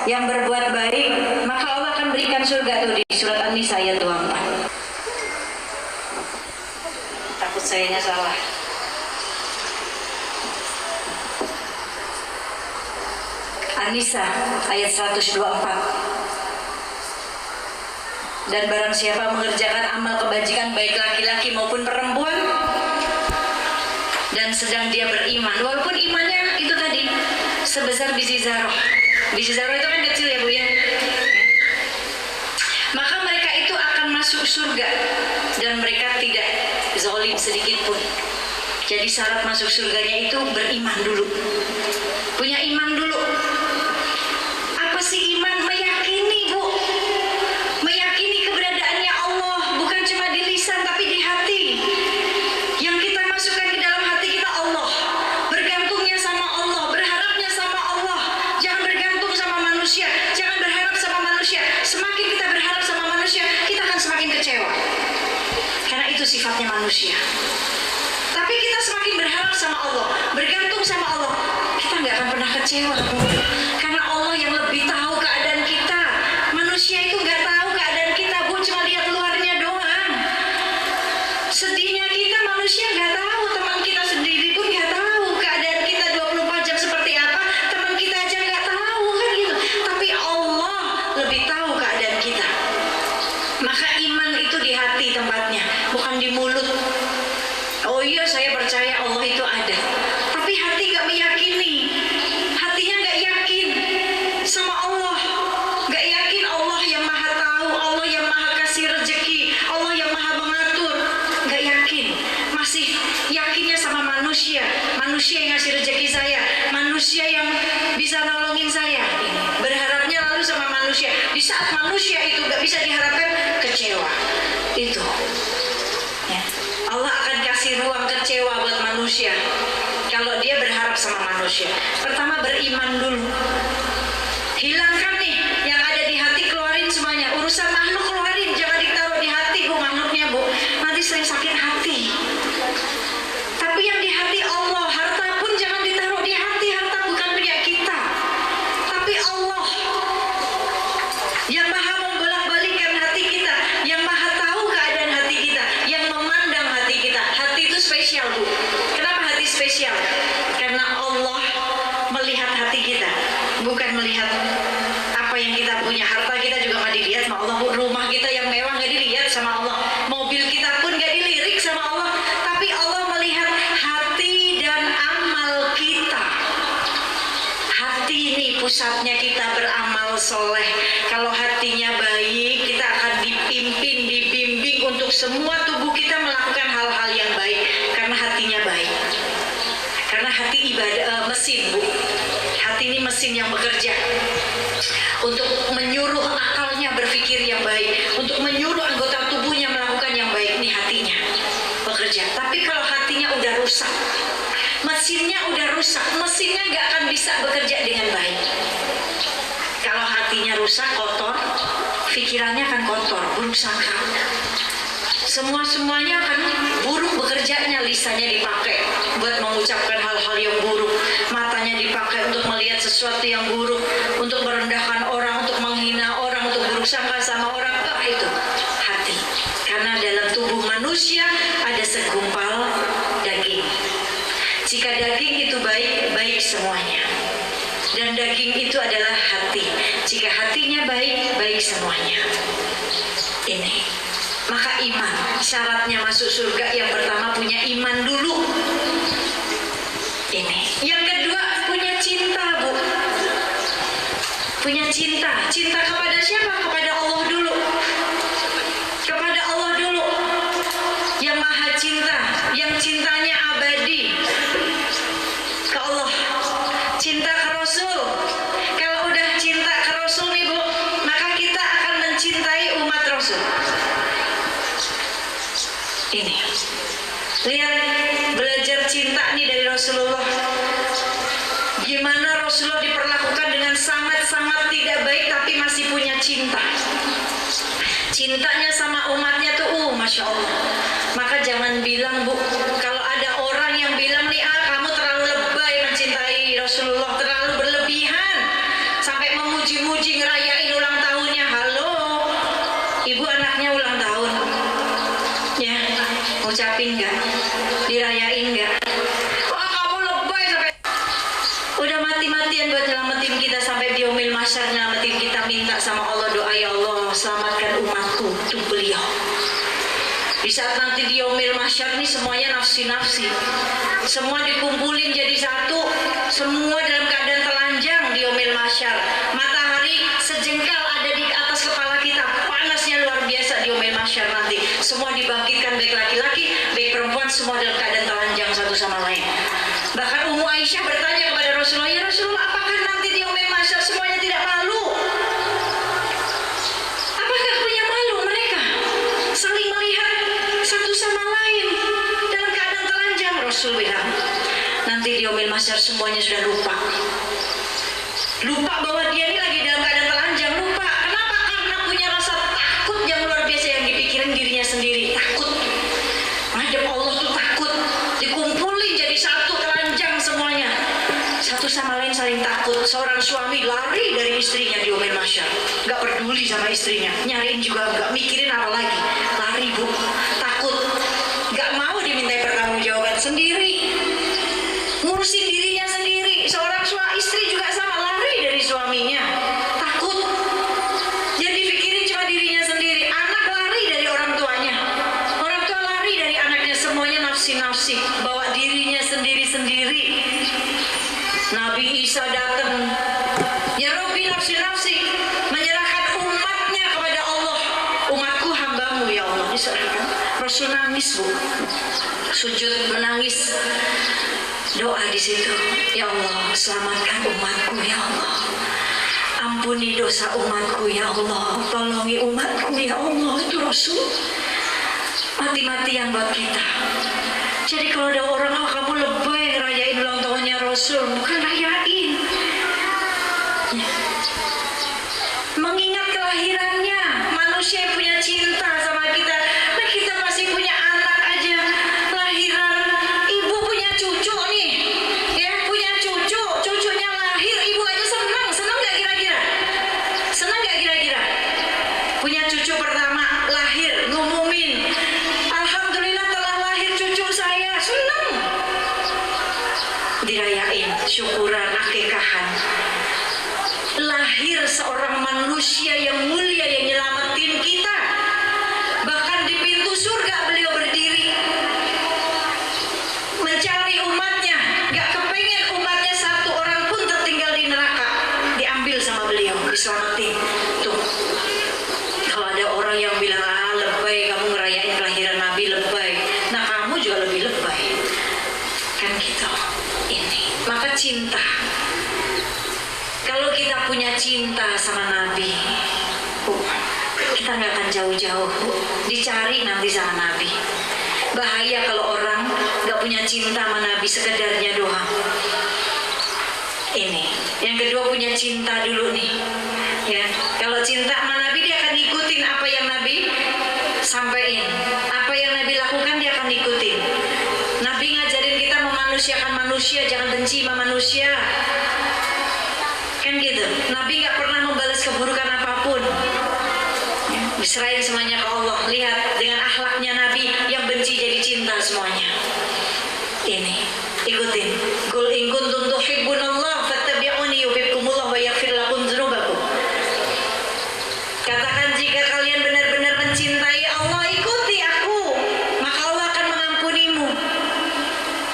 yang berbuat baik, maka Allah akan berikan surga tuh di surat An-Nisa ayat 24. Takut sayanya salah. An-Nisa ayat 124. Dan barang siapa mengerjakan amal kebajikan baik laki-laki maupun perempuan dan sedang dia beriman, walaupun imannya itu tadi sebesar biji zarah. Biji zarah itu kan kecil ya Bu ya. Maka mereka itu akan masuk surga dan mereka tidak zalim sedikit pun. Jadi syarat masuk surganya itu beriman dulu. Punya iman dulu. Apa sih iman? Meyakini Bu. Meyakini keberadaannya Allah, bukan cuma di lisan tapi di hati. Yang kita masukkan di dalam hati kita Allah. Bergantungnya sama Allah, berharapnya sama Allah. Jangan bergantung sama manusia, jangan berharap sama manusia. Semakin kita berharap sama manusia, kita akan semakin kecewa. Karena itu sifatnya manusia. Tapi kita semakin berharap sama Allah, bergantung sama Allah, kita nggak akan pernah kecewa Bu. Karena Allah yang lebih tahu keadaan kita. Manusia itu nggak tahu keadaan kita Bu, cuma lihat luarnya doang. Sedihnya kita manusia nggak tahu, teman kita sendiri pun nggak tahu keadaan kita 24 jam seperti apa. Teman kita aja nggak tahu kan gitu. Tapi Allah lebih tahu keadaan kita. Maka iman itu di hati tempatnya, bukan di mulut. Oh iya saya percaya Allah itu ada, tapi hati gak meyakini. Hatinya gak yakin sama Allah, gak yakin Allah yang maha tahu, Allah yang maha kasih rezeki, Allah yang maha mengatur. Gak yakin, masih yakinnya sama manusia. Manusia yang ngasih rezeki saya, manusia yang bisa nolongin saya. Berharapnya lalu sama manusia. Di saat manusia itu gak bisa diharapkan, kecewa. Itu ya. Allah akan kasih ruang kecewa buat manusia kalau dia berharap sama manusia. Pertama beriman dulu. Hilangkan nih yang ada di hati, keluarin semuanya. Urusan makhluk keluarin, jangan ditaruh di hati Bu makhluknya Bu. Nanti sering sakit hati. Tapi yang di hati Allah, harta pun jangan ditaruh di hati. Harta bukan punya kita, tapi Allah yang maha membolak-balikkan hati kita, yang maha tahu keadaan hati kita, yang memandang hati kita. Hati itu spesial Bu. Kenapa hati spesial? Karena Allah melihat hati kita, bukan melihat apa yang kita punya. Harta kita juga nggak dilihat sama Allah Bu. Rumah kita yang mewah nggak dilihat sama Allah. Mobil kita pun nggak dilirik sama Allah. Tapi Allah melihat hati dan amal kita. Hati ini pusatnya kita beramal soleh. Kalau hatinya baik, kita akan dipimpin, dibimbing untuk semua tubuh kita melakukan hal-hal yang baik. Karena hatinya baik. Karena hati ibadah, mesin Bu. Hati ini mesin yang bekerja untuk menyuruh akalnya berpikir yang baik, untuk menyuruh anggota tubuhnya melakukan yang baik. Ini hatinya bekerja. Tapi kalau hatinya udah rusak, mesinnya udah rusak, mesinnya nggak akan bisa bekerja dengan baik. Kalau hatinya rusak, kotor, pikirannya akan kotor, buruk sangka. Semuanya akan buruk bekerjanya. Lisannya dipakai buat mengucapkan hal-hal yang buruk, matanya dipakai untuk melihat sesuatu yang buruk, untuk merendahkan orang, untuk menghina orang, untuk buruk sangka sama orang. Itu hati. Karena dalam tubuh manusia ada segumpal daging. Jika daging itu baik, baik semuanya. Dan daging itu adalah hati. Jika hatinya baik, baik semuanya. Ini. Maka iman, syaratnya masuk surga yang pertama punya iman dulu. Ini. Yang kedua punya cinta Bu. Punya cinta. Cinta kepada siapa? Kepada Allah dulu. Kepada Allah dulu. Yang maha cinta, yang cintanya abadi. Ke Allah. Cinta ke Rasul. Kalau udah cinta ke Rasul nih Bu, maka kita akan mencintai umat Rasul. Ini. Lihat, belajar cinta nih dari Rasulullah. Gimana Rasulullah diperlakukan dengan sangat-sangat tidak baik tapi masih punya cinta. Cintanya sama umatnya tuh Masya Allah. Maka jangan bilang Bu, kalau ada orang yang bilang nih, kamu terlalu lebay mencintai Rasulullah, terlalu berlebihan. muji-muji ngerayain ulang tahunnya. Halo, ibu anaknya ulang tahun, ya ngucapin nggak, dirayain nggak? Wah kamu lebay sampai udah mati-matian buat nyelamatin kita sampai di yaumil mahsyar, nyelamatin kita, minta sama Allah doa, ya Allah selamatkan umatku, itu beliau. Di saat nanti di yaumil mahsyar nih semuanya nafsi-nafsi, semua dikumpulin jadi satu, semua dalam keadaan telanjang di yaumil mahsyar. Matahari sejengkal ada di atas kepala kita, panasnya luar biasa di yaumil mahsyar nanti. Semua dibangkitkan, baik laki-laki, baik perempuan, semua dalam keadaan telanjang satu sama lain. Bahkan Ummu Aisyah bertanya kepada Rasulullah, ya Rasulullah, apakah nanti di yaumil mahsyar semuanya tidak malu? Apakah punya malu mereka? Saling melihat satu sama lain dalam keadaan telanjang. Rasul bilang, nanti di yaumil mahsyar semuanya sudah lupa bahwa dia ini lagi dalam keadaan telanjang. Lupa. Kenapa? Karena punya rasa takut yang luar biasa yang dipikirin dirinya sendiri. Takut menghadap Allah tuh takut. Dikumpulin jadi satu, telanjang semuanya, satu sama lain saling takut. Seorang suami lari dari istrinya di yaumil mahsyar, gak peduli sama istrinya, nyariin juga gak, mikirin apa lagi, lari bu, takut, gak mau dimintai pertanggungjawaban, sendiri ngurusin dirinya sendiri. Seorang istri juga sama, lari dari suaminya, takut, jadi pikirin cuma dirinya sendiri. Anak lari dari orang tuanya, orang tua lari dari anaknya, semuanya nafsi-nafsi, bawa dirinya sendiri-sendiri. Nabi Isa datang, ya Rabbi nafsi-nafsi, menyerahkan umatnya kepada Allah. Umatku hambamu ya Allah, diserahkan. Rasul nangis bu, sujud menangis, doa di situ, ya Allah selamatkan umatku ya Allah, ampuni dosa umatku ya Allah, tolongi umatku ya Allah. Itu Rasul mati-matian buat kita. Jadi kalau ada orang, oh kamu lebay rayain ulang tahunnya Rasul, bukan rayain, ya. Mengingat kelahirannya, manusia yang punya cinta sama kita. Nah kita masih punya anak aja, lahiran, ibu punya cucu nih, ya punya cucu, cucunya lahir, ibu aja senang gak kira-kira? Senang gak kira-kira? Punya cucu pertama, lahir, ngumumin, alhamdulillah telah lahir cucu saya, senang. Dirayain, syukuran, akikahan. Lahir seorang manusia yang mulia yang nyelamatin kita. Bahkan di pintu surga beliau berdiri mencari umatnya, gak kepengen umatnya satu orang pun tertinggal di neraka, diambil sama beliau, diselamatin. Tuh, kalau ada orang yang bilang, ah lebay kamu ngerayain kelahiran Nabi, lebay, nah kamu juga lebih lebay kan gitu. Ini maka cinta, kalau kita punya cinta sama Nabi, kita nggak akan jauh-jauh, dicari nanti sama Nabi. Bahaya kalau orang nggak punya cinta sama Nabi, sekedarnya doang. Ini yang kedua, punya cinta dulu nih, ya. Kalau cinta sama Nabi, dia akan ikutin apa yang Nabi sampaikan, apa yang Nabi lakukan dia akan ikutin. Nabi ngajarin kita memanusiakan manusia, jangan benci sama manusia, kan gitu. Nabi nggak pernah membalas keburukan apapun, diserahin semuanya ke Allah. Lihat dengan akhlaknya Nabi, yang benci jadi cinta semuanya. Ini ikutin, qul in kuntum tuhibbunallah fattabi'uni yuhibbukumullah wa yaghfir lakum dzunubakum. Katakan, jika kalian benar-benar mencintai Allah, ikuti aku, maka Allah akan mengampunimu.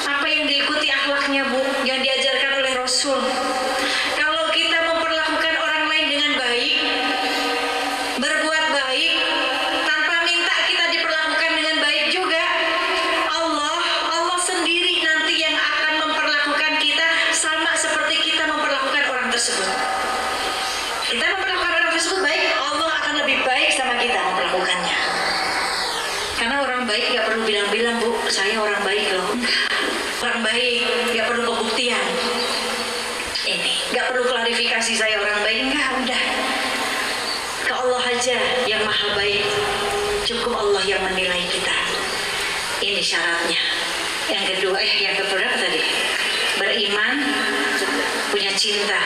Apa yang diikuti akhlaknya bu, yang diajarkan oleh Rasul. Kalau kita memperlakukan orang lain dengan baik, berbuat baik, tanpa minta kita diperlakukan dengan baik juga, Allah sendiri nanti yang akan memperlakukan kita sama seperti kita memperlakukan orang tersebut. Kita memperlakukan orang tersebut baik, Allah akan lebih baik sama kita memperlakukannya. Karena orang baik gak perlu bilang-bilang, bu, saya orang baik loh. Orang baik gak perlu pembuktian. Ini gak perlu klarifikasi saya orang baik, enggak, udah ke Allah aja yang maha baik, cukup Allah yang menilai kita. Ini syaratnya. Yang kedua, yang keberapa tadi? Beriman, punya cinta.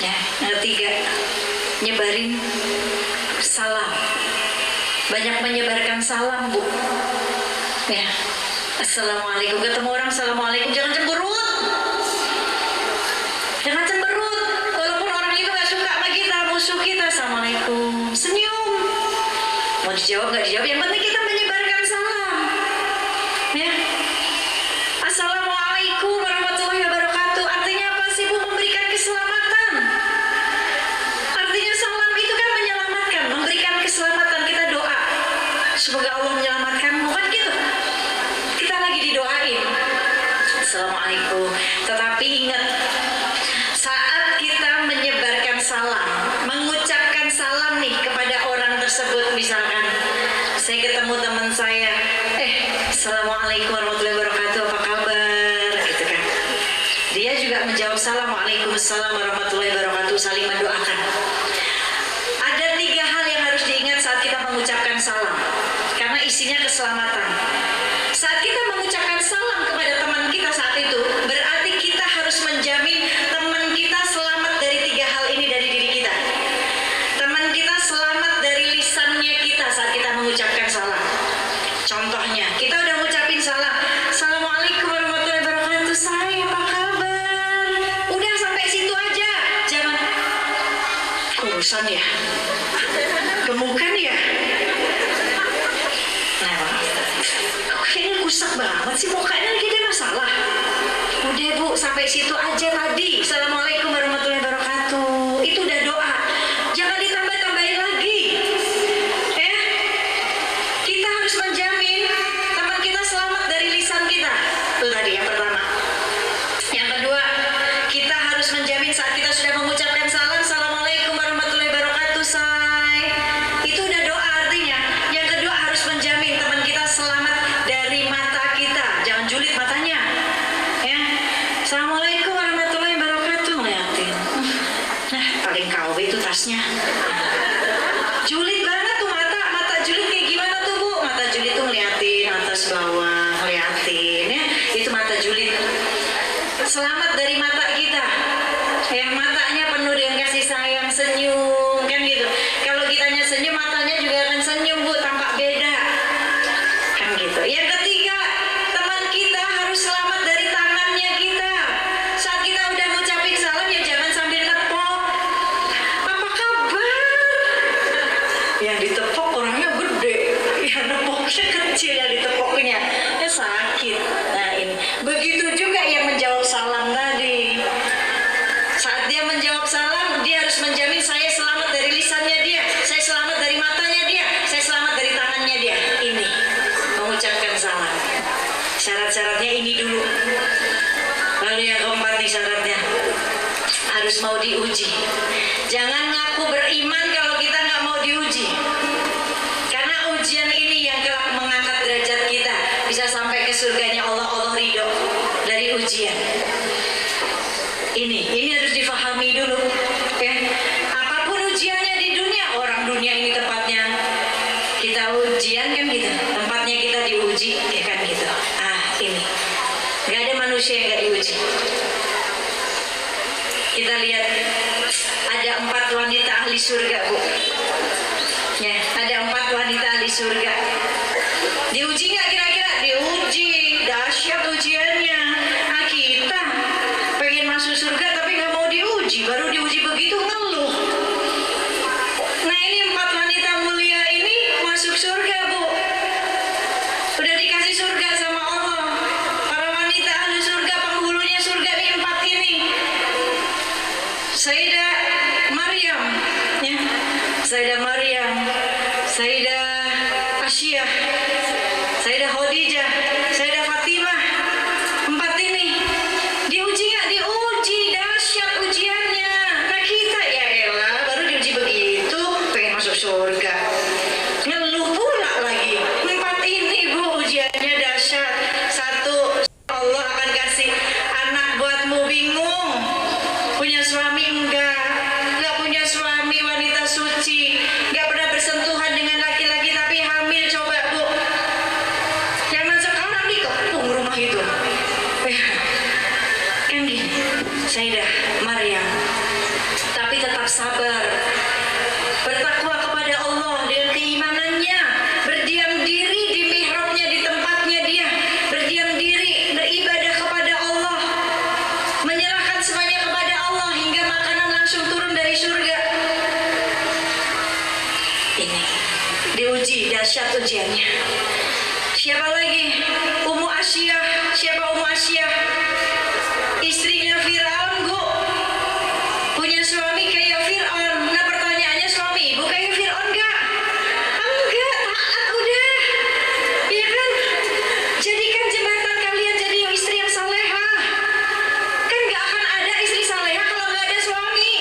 Ya, yang ketiga, nyebarin salam. Banyak menyebarkan salam, Bu. Ya. Assalamualaikum, ketemu orang assalamualaikum, jangan cemberut. Jangan cemberut. Walaupun orang itu gak suka sama kita, musuh kita, assalamualaikum, senyum. Mau dijawab gak dijawab, yang penting kita menyebarkan salam. Ya. Assalamualaikum warahmatullahi wabarakatuh. Artinya apa sih, Bu? Memberikan keselamatan. Artinya salam itu kan menyelamatkan, memberikan keselamatan. Kita doa semoga Allah menyelamatkanmu, kan gitu. Kita lagi didoain assalamualaikum. Tetapi ingat, saat kita menyebarkan salam, mengucapkan salam nih kepada orang tersebut, misalkan saya ketemu teman saya, assalamualaikum warahmatullahi wabarakatuh, apa kabar, gitu kan. Dia juga menjawab salam, waalaikumsalam warahmatullahi wabarakatuh, saling mendoakan. Ada 3 hal yang harus diingat saat kita mengucapkan salam, karena isinya keselamatan. Saat kita mengucapkan salam kepada teman kita saat itu, berarti kita harus menjamin teman kita selamat dari 3 hal ini dari diri kita. Teman kita selamat dari lisannya kita saat kita mengucapkan salam. Contohnya, kita udah ngucapin salam, assalamualaikum warahmatullahi wabarakatuh, saya apa kabar? Udah sampai situ aja, jangan urusan ya, gemukan ya. Nah, kayaknya kusap banget sih mukanya, lagi ada masalah. Udah Bu, sampai situ aja tadi, assalamualaikum warahmatullahi wabarakatuh. Itu udah doa, jangan ditambah-tambahin lagi. Kita harus menjamin teman kita selamat dari lisan kita. Itu tadi yang pertama. Yang kedua, kita harus menjamin saat kita sudah mengucapkan salam, assalamualaikum warahmatullahi wabarakatuh, say. Itu udah doa artinya. Yang kedua, harus menjamin teman kita selamat dari mata kita. Jangan julid matanya. Ya. Assalamualaikum warahmatullahi wabarakatuh. Ngeliatin. Nah, paling KW itu tasnya. Julid banget tuh mata. Mata julid kayak gimana tuh, Bu? Mata julid tuh ngeliatin atas bawah, ngeliatin ya. Itu mata julid. Selamat dari mata kita. Yang matanya penuh dengan kasih sayang, senyum, kan gitu. Kalau kitanya senyum, matanya juga akan senyum, Bu, tampak beda. Kan gitu. Yang ketiga, teman kita harus selamat dari tangannya kita. Saat kita udah ngucapin salam, ya jangan sambil tepok. Apa kabar? Yang ditepok orangnya gede, yang nepoknya kecil, yang ditepoknya ya sakit. Nah ini, begitu juga yang menjawab salam tadi. Saat dia menjawab salam, dia harus menjamin saya selamat dari lisannya dia, saya selamat dari matanya dia, saya selamat dari tangannya dia. Ini mengucapkan salam. Syarat-syaratnya ini dulu. Lalu yang keempat nih syaratnya, harus mau diuji. Jangan ngaku beriman kalau kita nggak mau diuji. Karena ujian ini yang kelak mengangkat derajat kita, bisa sampai ke surganya Allah. Allah ridho dari ujian. Ini harus difahami dulu. Ya. Apapun ujiannya di dunia, orang dunia ini tempatnya kita ujian kan gitu. Tempatnya kita diuji, ya kan gitu. Ini. Gak ada manusia yang gak diuji. Kita lihat ada 4 wanita ahli surga, Bu. Ya, ada 4 wanita ahli surga. Diuji nggak kira-kira? Diuji, dahsyat ujiannya. Kita pengen masuk surga tapi nggak mau diuji, baru diuji begitu ngeluh. Nah ini 4 wanita mulia ini masuk surga, Bu. Udah dikasih surga sama Allah. Para wanita ahli surga, penghulunya surga nih 4 ini. Sayyidah Maryam, ya. Sayyidah Maryam, Sayyidah Asyiyah, Sayyidah Khadijah, Sayyidah Fatimah. 4 ini diuji nggak? Diuji, dahsyat ujiannya. Nah kita ya elah, baru diuji begitu pengen masuk surga, ngeluh pula lagi. 4 ini, Bu, ujiannya dahsyat. 1, Allah akan kasih anak buatmu, bingung punya suami enggak punya suami, wanita suci, nggak pernah sabar, bertakwa kepada Allah dengan keimanannya, berdiam diri di mihrabnya, di tempatnya dia, berdiam diri, beribadah kepada Allah, menyerahkan semuanya kepada Allah hingga makanan langsung turun dari surga. Ini diuji, dahsyat ujiannya. Siapa lagi? Ummu Asyah. Siapa Ummu Asyah? Istrinya Fir'aun, Bu. Punya suami kayak Fir'aun. Nah, pertanyaannya, suami ibu kayak Fir'aun gak? Enggak, taat udah. Ya kan? Jadikan jembatan kalian jadi istri yang salehah. Kan gak akan ada istri salehah kalau gak ada suami.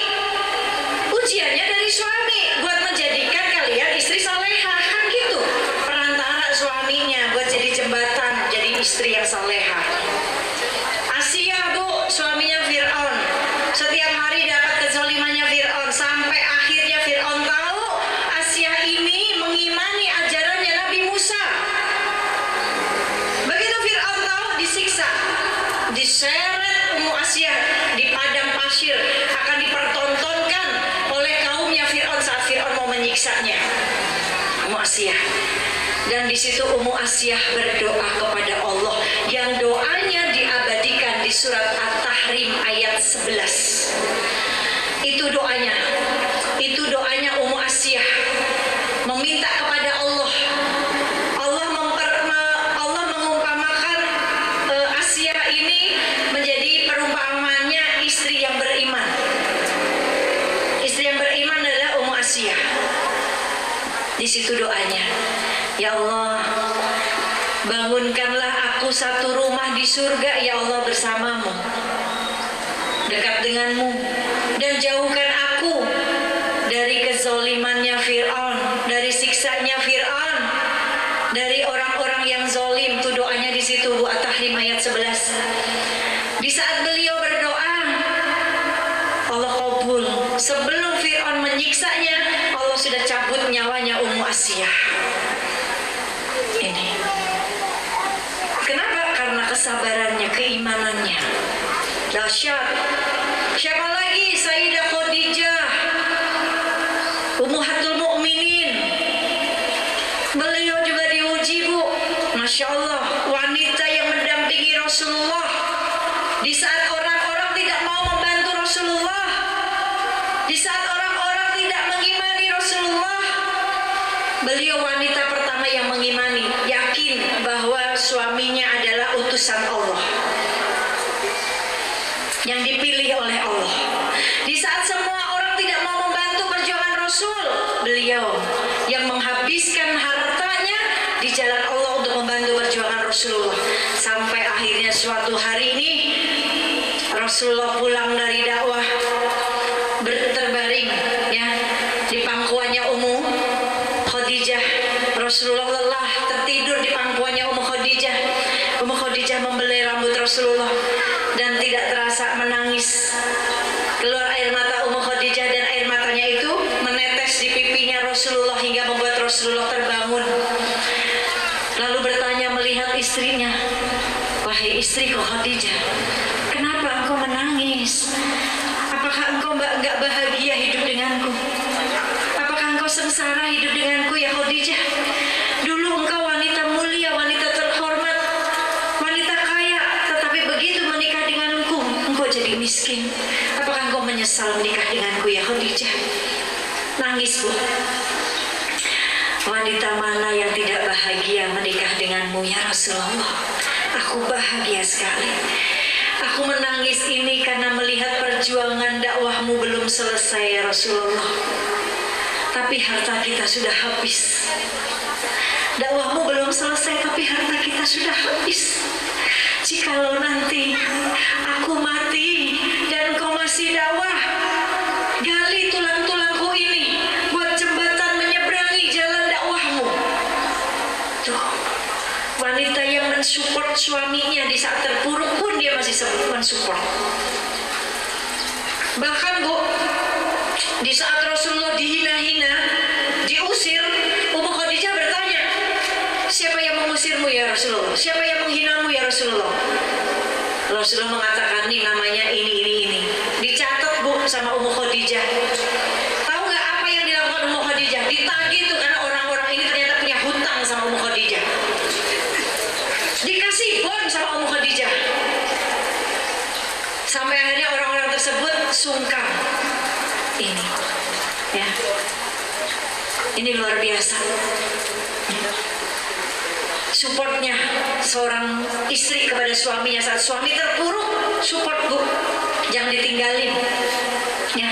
Ujiannya dari suami buat menjadikan kalian istri salehah, kan gitu. Perantara suaminya buat jadi jembatan, jadi istri yang salehah. Asia, Bu, suaminya Fir'aun. Setiap hari dapat kezalimannya Fir'aun, sampai akhirnya Fir'aun tahu Asia ini mengimani ajarannya Nabi Musa. Begitu Fir'aun tahu, disiksa, diseret Ummu Asia di padang pasir, akan dipertontonkan oleh kaumnya Fir'aun saat Fir'aun mau menyiksanya Ummu Asia. Dan di situ Ummu Asyah berdoa kepada Allah, yang doanya diabadikan di surat At-Tahrim ayat 11. Itu doanya Ummu Asyah meminta kepada Allah. Allah mengumpamakan Asyah ini menjadi perumpamannya istri yang beriman. Istri yang beriman adalah Ummu Asyah. Di situ doanya, ya Allah, bangunkanlah aku satu rumah di surga, ya Allah, bersamamu, dekat denganmu, dan jauhkan aku dari kezolimannya Fir'aun, dari siksanya Fir'aun, dari orang-orang yang zolim. Itu doanya di situ, Bu, At-Tahrim ayat 11. Di saat beliau berdoa, Allah kabul. Sebelum Fir'aun menyiksanya, Allah sudah cabut nyawanya Ummu Asyah. Ini kenapa? Karena kesabarannya, keimanannya dahsyat. Siapa lagi? Sayyidah Khadijah, Ummahatul Mukminin. Beliau juga diuji, Bu. Masya Allah, wanita yang mendampingi Rasulullah di saat orang-orang tidak mau membantu Rasulullah, di saat orang-orang tidak mengimani Rasulullah. Beliau wanita pertama yang mengimani, yakin bahwa suaminya adalah utusan Allah, yang dipilih oleh Allah. Di saat semua orang tidak mau membantu perjuangan Rasul, beliau yang menghabiskan hartanya di jalan Allah untuk membantu perjuangan Rasulullah. Sampai akhirnya suatu hari ini Rasulullah pulang dari dakwah, terbaring ya di pangkuannya Ummu Khadijah. Rasulullah lelah, tertidur di pangkuannya Ummu Khadijah. Ummu Khadijah membelai rambut Rasulullah dan tidak terasa menangis. Keluar air mata Ummu Khadijah, dan air matanya itu menetes di pipinya Rasulullah hingga membuat Rasulullah terbangun. Lalu bertanya melihat istrinya, "Wahai istriku Khadijah, kenapa engkau menangis? Apakah engkau enggak bahagia hidup denganku? Apakah engkau sengsara hidup denganku ya Khadijah? Dulu engkau wanita mulia, wanita terhormat, wanita kaya, tetapi begitu menikah denganku, engkau jadi miskin. Apakah engkau menyesal menikah denganku ya Khadijah?" Nangis, Bu. Wanita mana yang tidak bahagia menikah denganmu ya Rasulullah? Aku bahagia sekali. Aku menangis ini karena melihat perjuangan dakwahmu belum selesai ya Rasulullah. Tapi harta kita sudah habis. Dakwahmu belum selesai, tapi harta kita sudah habis. Jikalau nanti aku mati dan engkau masih dakwah, gali tulang-tulangku ini buat jembatan menyeberangi jalan dakwahmu. Tuh, wanita yang mensupport suaminya di saat terpuruk pun dia masih mensupport. Bahkan, Bu, di saat Rasulullah dihina-hina, diusir, Ummu Khadijah bertanya, "Siapa yang mengusirmu ya Rasulullah? Siapa yang menghinamu ya Rasulullah?" Rasulullah mengatakan, "Nih namanya ini." Dicatat, Bu, sama Ummu Khadijah. Sampai akhirnya orang-orang tersebut sungkan. Ini, ya, ini luar biasa. Supportnya seorang istri kepada suaminya saat suami terpuruk, support bu, jangan ditinggalin. Ya,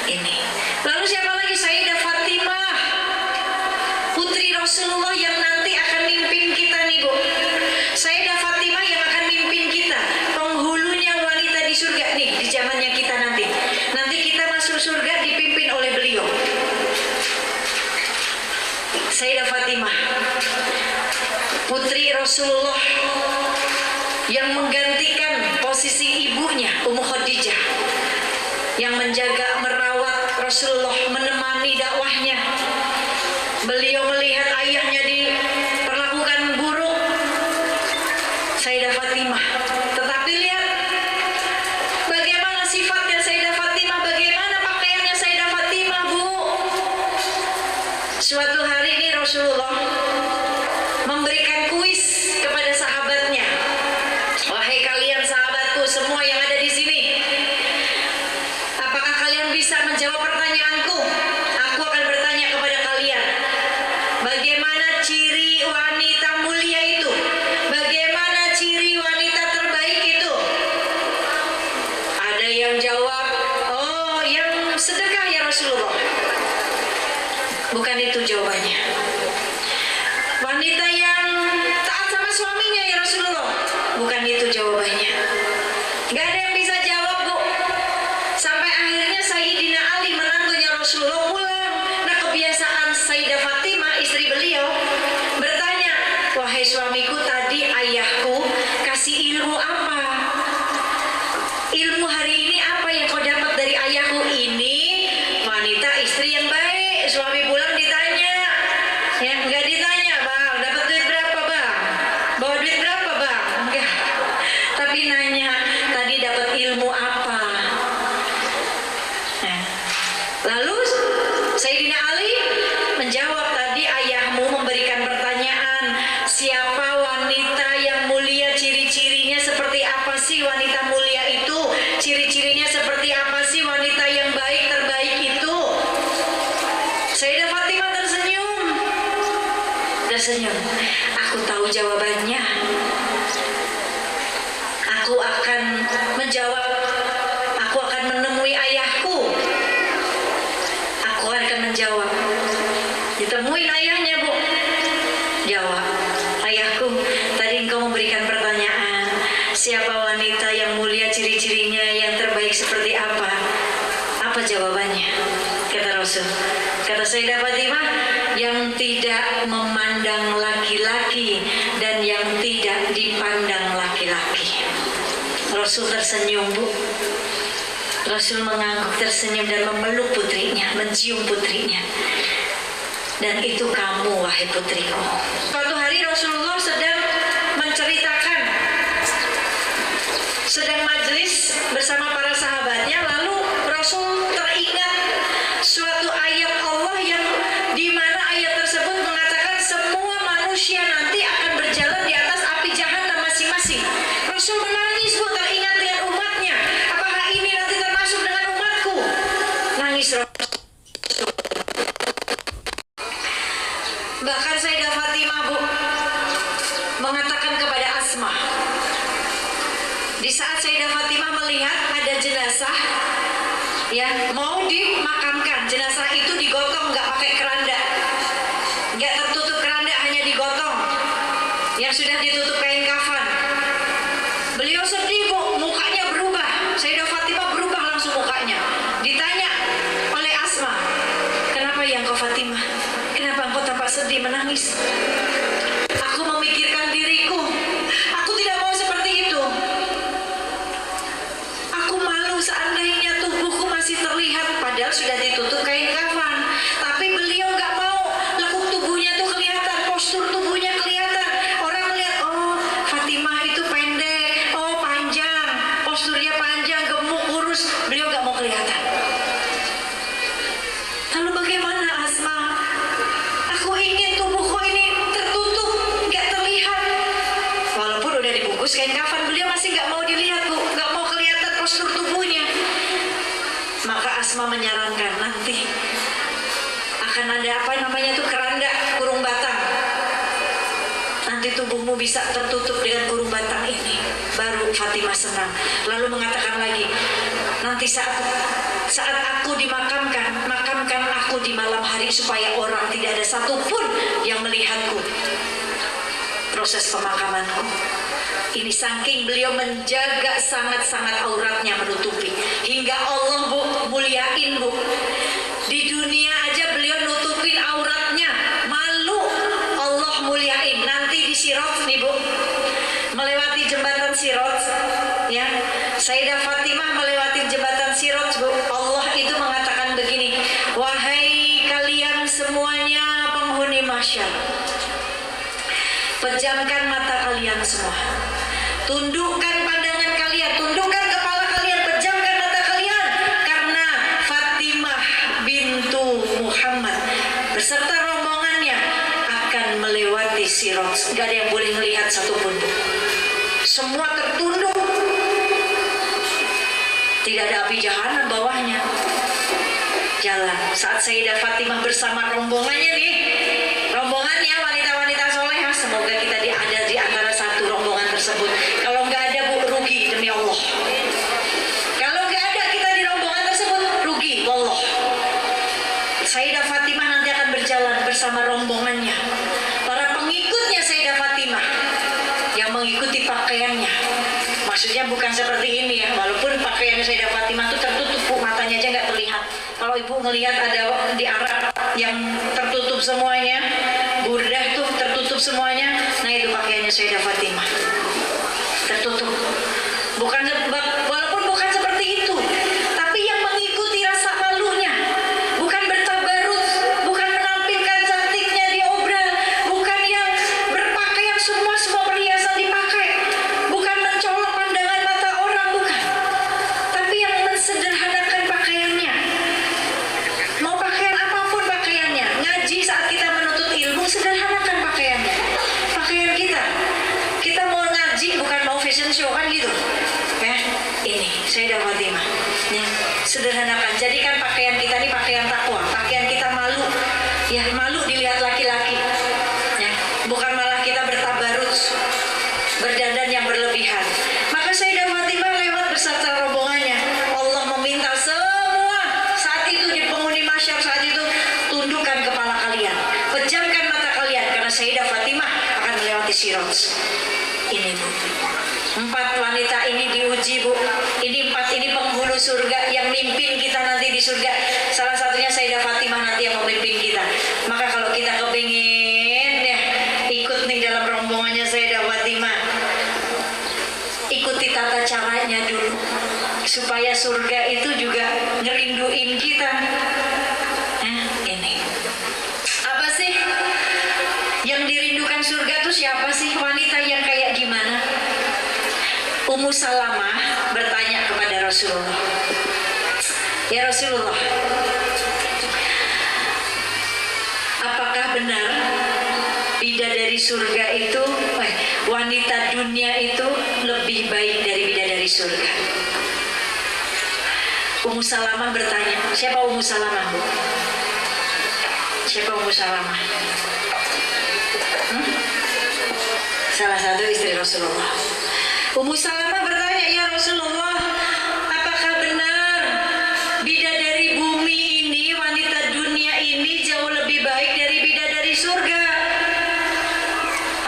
ini. Lalu siapa lagi? Sayyidah Fatimah, putri Rasulullah yang nanti akan mimpin kita nih bu. Sayyidah Fatimah yang akan mimpin kita, penghulunya wanita di surga nih di zamannya kita nanti. Nanti kita masuk surga dipimpin oleh beliau. Sayyidah Fatimah, putri Rasulullah yang menggantikan posisi ibunya Ummu Khadijah, yang menjaga merawat Rasulullah, menemani dakwahnya. Beliau melihat ayahnya diperlakukan buruk, Sayyidah Fatimah, tetapi lihat bagaimana sifatnya Sayyidah Fatimah, bagaimana pakaiannya Sayyidah Fatimah bu. Suatu hari ini Rasulullah memberikan kuis kepada sahabatnya. Wahai kalian sahabatku semua yang ada di sini, apakah kalian bisa menjawab pertanyaanku? Aku akan bertanya kepada kalian, bagaimana ciri wanita mulia itu? Bagaimana ciri wanita terbaik itu? Ada yang jawab, oh yang sedekah ya Rasulullah. Bukan itu jawabannya. Wanita yang taat sama suaminya ya Rasulullah. Bukan itu jawabannya. Gak ada yang bisa jawab bu. Sampai akhirnya Sayyidina Ali menantunya Rasulullah pulang. Nah kebiasaan Sayyidah Fatimah istri beliau bertanya, wahai suamiku, tadi ayahku kasih ilmu apa? Ilmu hari ini apa yang kau dapat dari ayahku? Ini wanita istri yang baik. Suami pulang ditanya, ya nggak ditanya bang, dapat duit berapa bang, bawa duit berapa bang, enggak, tapi nanya tadi dapat ilmu apa. Nah, lalu Sayyidina Ali menjawab, tadi ayahmu memberikan pertanyaan, siapa wanita yang mulia, ciri-cirinya seperti apa sih wanita mulia itu, ciri-cirinya seperti apa sih wanita yang baik terbaik itu. Sayyidah Fatimah tersenyum. Aku tahu jawabannya. Aku akan menjawab. Aku akan menemui ayahku. Aku akan menjawab. Ditemuin ayahnya bu. Jawab, ayahku, tadi engkau memberikan pertanyaan, siapa wanita yang mulia, ciri-cirinya yang terbaik seperti apa? Apa jawabannya? Kata Rasul. Kata Sayyidah Fatimah, yang tidak memandang laki-laki dan yang tidak dipandang laki-laki. Rasul tersenyum bu. Rasul mengangguk, tersenyum dan memeluk putrinya, mencium putrinya. Dan itu kamu wahai putriku. Suatu hari Rasulullah sedang menceritakan, sedang majelis bersama para sahabatnya, lalu Rasul teringat suatu ayat Allah yang dimana ayat tersebut mengatakan semua manusia nanti akan berjalan di atas api jahanam masing-masing. Rasul menangis bu, teringat dengan umatnya. Apakah ini nanti termasuk dengan umatku? Nangis Rasul. Bahkan Sayyidah Fatimah bu mengatakan kepada Asma, di saat Sayyidah Fatimah melihat ada jenazah ya mau dimakamkan, jenazah itu digotong, nggak pakai keranda, nggak tertutup keranda, hanya digotong yang sudah ditutup kain kafan. Beliau sedih bu, mukanya berubah. Sayyidah Fatimah berubah langsung mukanya. Ditanya oleh Asma, kenapa ya engkau Fatimah? Kenapa engkau tampak sedih, menangis? Aku memikirkan diriku. Aku tidak mau seperti itu. Aku malu seandainya tubuhku masih terlihat, padahal sudah ditutup kain kafan. Tapi beliau nggak mau lekuk tubuhnya tuh kelihatan, postur tubuhnya kelihatan. Orang lihat, oh Fatimah itu pendek, oh panjang, posturnya panjang, gemuk, kurus. Beliau nggak mau kelihatan. Lalu bagaimana Asma? Aku ingin tubuhku ini tertutup Rasulullah menyarankan nanti akan ada apa namanya tuh keranda kurung batang. Nanti tubuhmu bisa tertutup dengan kurung batang ini. Baru Fatimah senang. Lalu mengatakan lagi, nanti saat aku dimakamkan, makamkan aku di malam hari supaya orang tidak ada satupun yang melihatku. Proses pemakamanku. Ini saking beliau menjaga sangat-sangat auratnya, menutupi. Hingga Allah muliain bu. Di dunia aja beliau nutupin auratnya. Malu, Allah muliain. Nanti di Sirat nih bu, melewati jembatan Sirat, ya, Sayyidah Fatimah melewati jembatan Sirat bu. Allah itu mengatakan begini, wahai kalian semuanya penghuni mahsyar, pejamkan mata kalian semua, tundukkan pandangan kalian, tundukkan kepala kalian, pejamkan mata kalian, karena Fatimah bintu Muhammad beserta rombongannya akan melewati Sirat. Gak ada yang boleh melihat satupun, semua tertunduk, tidak ada api jahanam bawahnya. Jalan saat Sayyidah Fatimah bersama rombongannya nih, rombongannya wanita-wanita solehah, semoga kita ada di antara satu rombongan tersebut. Kalau nggak ada bu, rugi demi Allah. Kalau nggak ada kita di rombongan tersebut, rugi wallah. Sayyidah Fatimah nanti akan berjalan bersama rombongannya, para pengikutnya Sayyidah Fatimah yang mengikuti pakaiannya. Maksudnya bukan seperti ini ya, walaupun pakaiannya Sayyidah Fatimah itu tertutup bu, matanya aja nggak terlihat. Kalau ibu ngelihat ada di Arab yang tertutup semuanya, burdah tuh tertutup semuanya, nah itu pakaiannya Sayyidah Fatimah, tertutup. Bukan, walaupun bukan seperti itu, tapi yang mengikuti rasa malunya, bukan bertabarut, bukan menampilkan cantiknya di obral, bukan yang berpakaian semua perhiasan dipakai, bukan mencolok pandangan mata orang, bukan, tapi yang mensederhanakan pakaiannya. Mau pakaian apapun pakaiannya, ngaji saat kita menuntut ilmu, sederhanakan pakaiannya. Pakaian kita mau ngaji bukan mau fashion show kan gitu ya. Ini Sayyidah Fatimah ya, sederhanakan, jadikan pakaian kita ini pakaian takwa, pakaian kita malu ya, malu dilihat laki-laki ya, bukan malah kita bertabarut, berdandan yang berlebihan. Maka Sayyidah Fatimah lewat beserta rombongannya. Allah meminta semua saat itu di penghuni mahsyar saat itu, tundukkan kepala kalian, pejamkan mata kalian, karena Sayyidah Fatimah akan melewati Sirat. Ini bu, 4 wanita ini diuji bu. Ini 4 ini penghulu surga yang mimpin kita nanti di surga. Salah satunya Sayyidah Fatimah nanti yang memimpin kita. Maka kalau kita kepingin ya ikut nih dalam rombongannya Sayyidah Fatimah, ikuti tata caranya dulu supaya surga itu juga ngerinduin kita. Ini apa sih yang dirindukan surga tuh siapa sih? Wanita yang kayak gimana? Ummu Salamah bertanya kepada Rasulullah, ya Rasulullah, apakah benar bidadari surga itu, wanita dunia itu lebih baik dari bidadari surga? Ummu Salamah bertanya. Siapa Ummu Salamah bu? Siapa Ummu Salamah? Salah satu istri Rasulullah. Ummu Salamah bertanya, ya Rasulullah, apakah benar bidadari bumi ini, wanita dunia ini jauh lebih baik dari bidadari surga?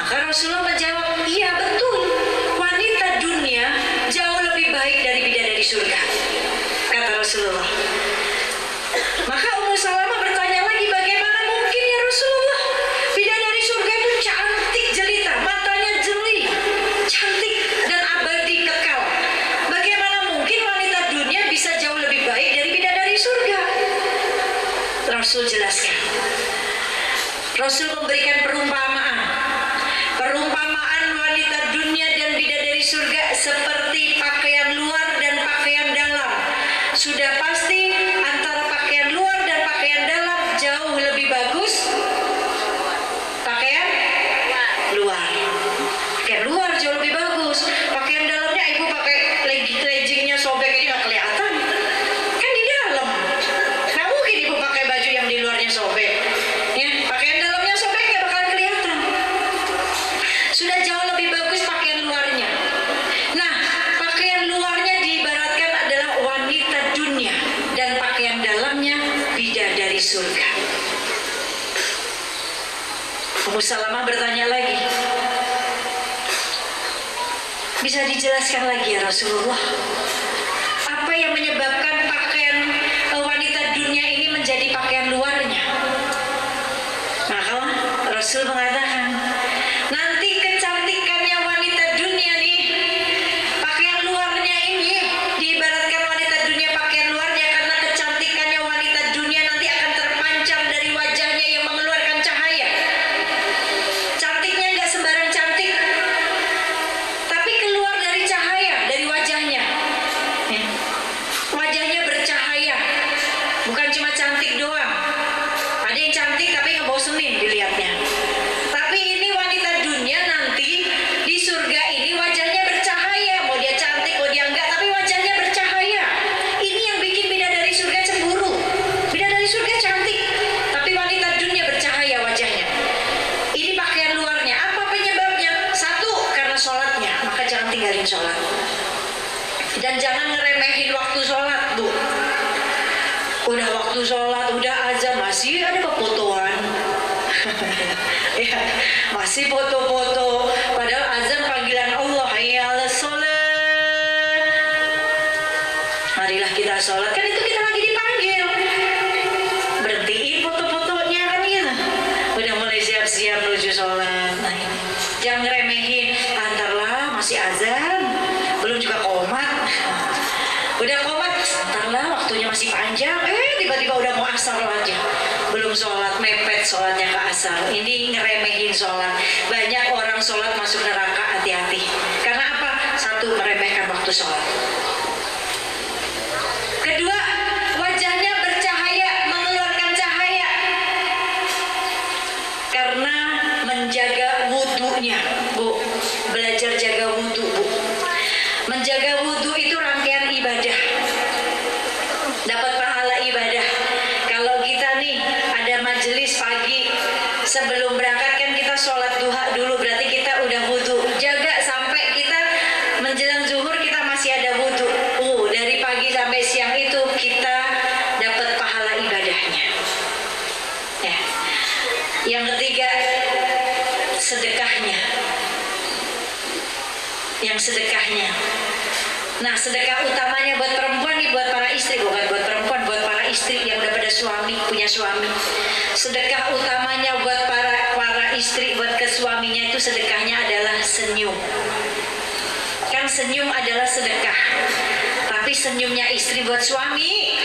Maka Rasulullah menjawab, iya betul, wanita dunia jauh lebih baik dari bidadari surga, kata Rasulullah. Maka Ummu Salamah bertanya lagi, bagaimana mungkin ya Rasulullah, bidadari surga itu cantik jelita, matanya jeli, cantik dan abadi kekal. Bagaimana mungkin wanita dunia bisa jauh lebih baik dari bidadari surga? Rasul jelaskan. Rasul memberikan perumpamaan. Perumpamaan wanita dunia dan bidadari surga seperti pakaian luar dan pakaian dalam. Sudah pasti antara pakaian luar dan pakaian dalam jauh lebih bagus pakaian luar. Pakaian luar jauh lebih bagus. Pakaian dalamnya ibu pakai leggingnya sobek aja nggak kelihatan. Kan di dalam. surga. Ummu Salamah bertanya lagi, bisa dijelaskan lagi ya Rasulullah, apa yang menyebabkan pakaian wanita dunia ini menjadi pakaian luarnya? Maka Rasul mengatakan, nanti kecantikannya wanita dunia nih, pakaian luarnya ini diibaratkan wanita dunia pakaian luarnya, karena kecantikannya wanita dunia nanti akan terpancar dari wajahnya yang mengeluarkan cahaya. Cantiknya nggak sembarang cantik, tapi keluar dari cahaya dari wajahnya. Wajahnya bercahaya, bukan cuma cantik doang. Ada yang cantik tapi ngebosenin dilihatnya. Tapi ini wanita dunia nanti di surga ini wajahnya bercahaya. Mau dia cantik, mau dia enggak, tapi wajahnya bercahaya. Ini yang bikin bidadari surga cemburu. Bidadari surga cantik, tapi wanita dunia bercahaya wajahnya. Ini pakaian luarnya. Apa penyebabnya? Satu, karena sholatnya. Maka jangan tinggalin sholat. Dan jangan ngeremehin waktu sholat, Bu. Udah waktu sholat, udah azan, masih ada pefotoan. Ya, masih foto-foto. Padahal azan panggilan Allah, hayya 'alas sholat. Marilah kita sholat. Kan itu kita lagi dipanggil. Berhentiin foto-fotonya kan gitu. Udah mulai siap-siap menuju sholat. Nah, ini. Jangan ngeremehin. Antarlah masih azan, belum juga qomat. Udah qomat, antarlah waktunya masih panjang. Tiba-tiba udah mau asar aja. Belum sholat, mepet sholatnya ke asar. Ini ngeremehin sholat. Banyak orang sholat masuk neraka, hati-hati. Karena apa? Satu, meremehkan waktu sholat. Kedua, wajahnya bercahaya, mengeluarkan cahaya. Karena menjaga wudhunya, Bu. Belajar jaga wudhu, Bu. Menjaga wudhu itu rangkaian ibadah. Dapat pahala ibadah. Kalau kita nih ada majelis pagi, sebelum berangkat kan kita sholat duha dulu, berarti kita udah wudhu. Jaga sampai kita menjelang zuhur kita masih ada wudhu. Dari pagi sampai siang itu kita dapat pahala ibadahnya. Ya. Yang ketiga, sedekahnya. Yang sedekahnya. Nah, sedekah utamanya buat perempuan nih, buat para istri, bukan buat perempuan, buat para istri yang udah pada suami, punya suami. Sedekah utamanya buat para istri, buat ke suaminya itu sedekahnya adalah senyum. Kan senyum adalah sedekah. Tapi senyumnya istri buat suami,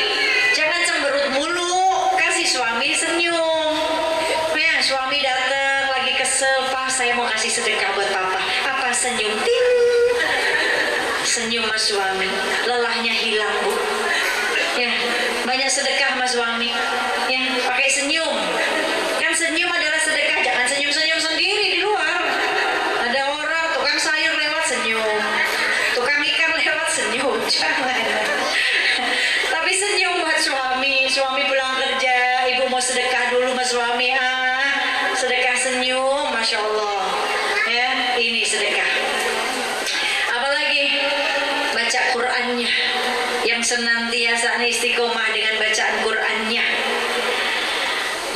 jangan cemberut mulu, kasih suami senyum. Ya, suami datang lagi kesel, Pak, saya mau kasih sedekah buat papa. Apa senyum? Ting. Senyum mas suami, lelahnya hilang, Bu. Ya, banyak sedekah mas suami. Ya, pakai senyum. Kan senyum adalah sedekah. Jangan senyum-senyum sendiri di luar. Ada orang tukang sayur lewat senyum, tukang ikan lewat senyum. Jangan. Tapi senyum buat suami. Suami pulang kerja, ibu mau sedekah dulu mas suami. Sedekah senyum, masya Allah. Ya, ini sedekah. Baca Qur'annya, yang senantiasa istiqomah dengan bacaan Qur'annya,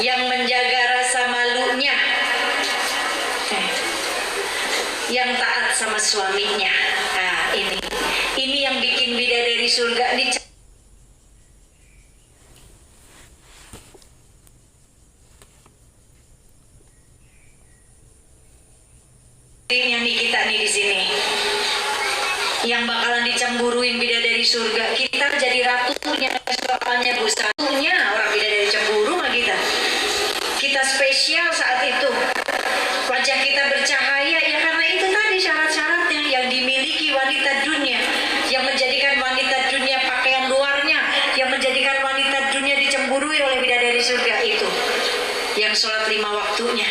yang menjaga rasa malunya, yang taat sama suaminya. Nah, ini yang bikin bidadari surga yang nih kita nih di sini. Yang bakalan dicemburuin bidadari surga, kita jadi ratunya. Soalnya Bu, satunya orang bidadari cemburu sama kita. Kita spesial saat itu, wajah kita bercahaya, ya karena itu tadi syarat-syaratnya yang dimiliki wanita dunia, yang menjadikan wanita dunia pakaian luarnya, yang menjadikan wanita dunia dicemburui oleh bidadari surga itu. Yang sholat 5 waktunya,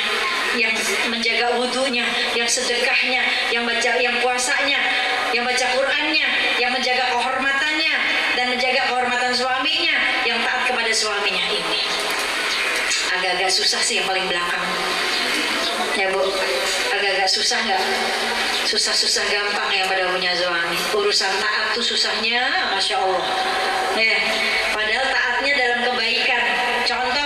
yang menjaga wudhunya, yang sedekahnya, yang baca, yang puasanya, yang baca Qur'annya, yang menjaga kehormatannya dan menjaga kehormatan suaminya, yang taat kepada suaminya. Ini agak-agak susah sih yang paling belakang, ya Bu. Agak-agak susah nggak? Susah-susah gampang yang pada punya suami. Urusan taat tuh susahnya, masya Allah. Ya, padahal taatnya dalam kebaikan. Contoh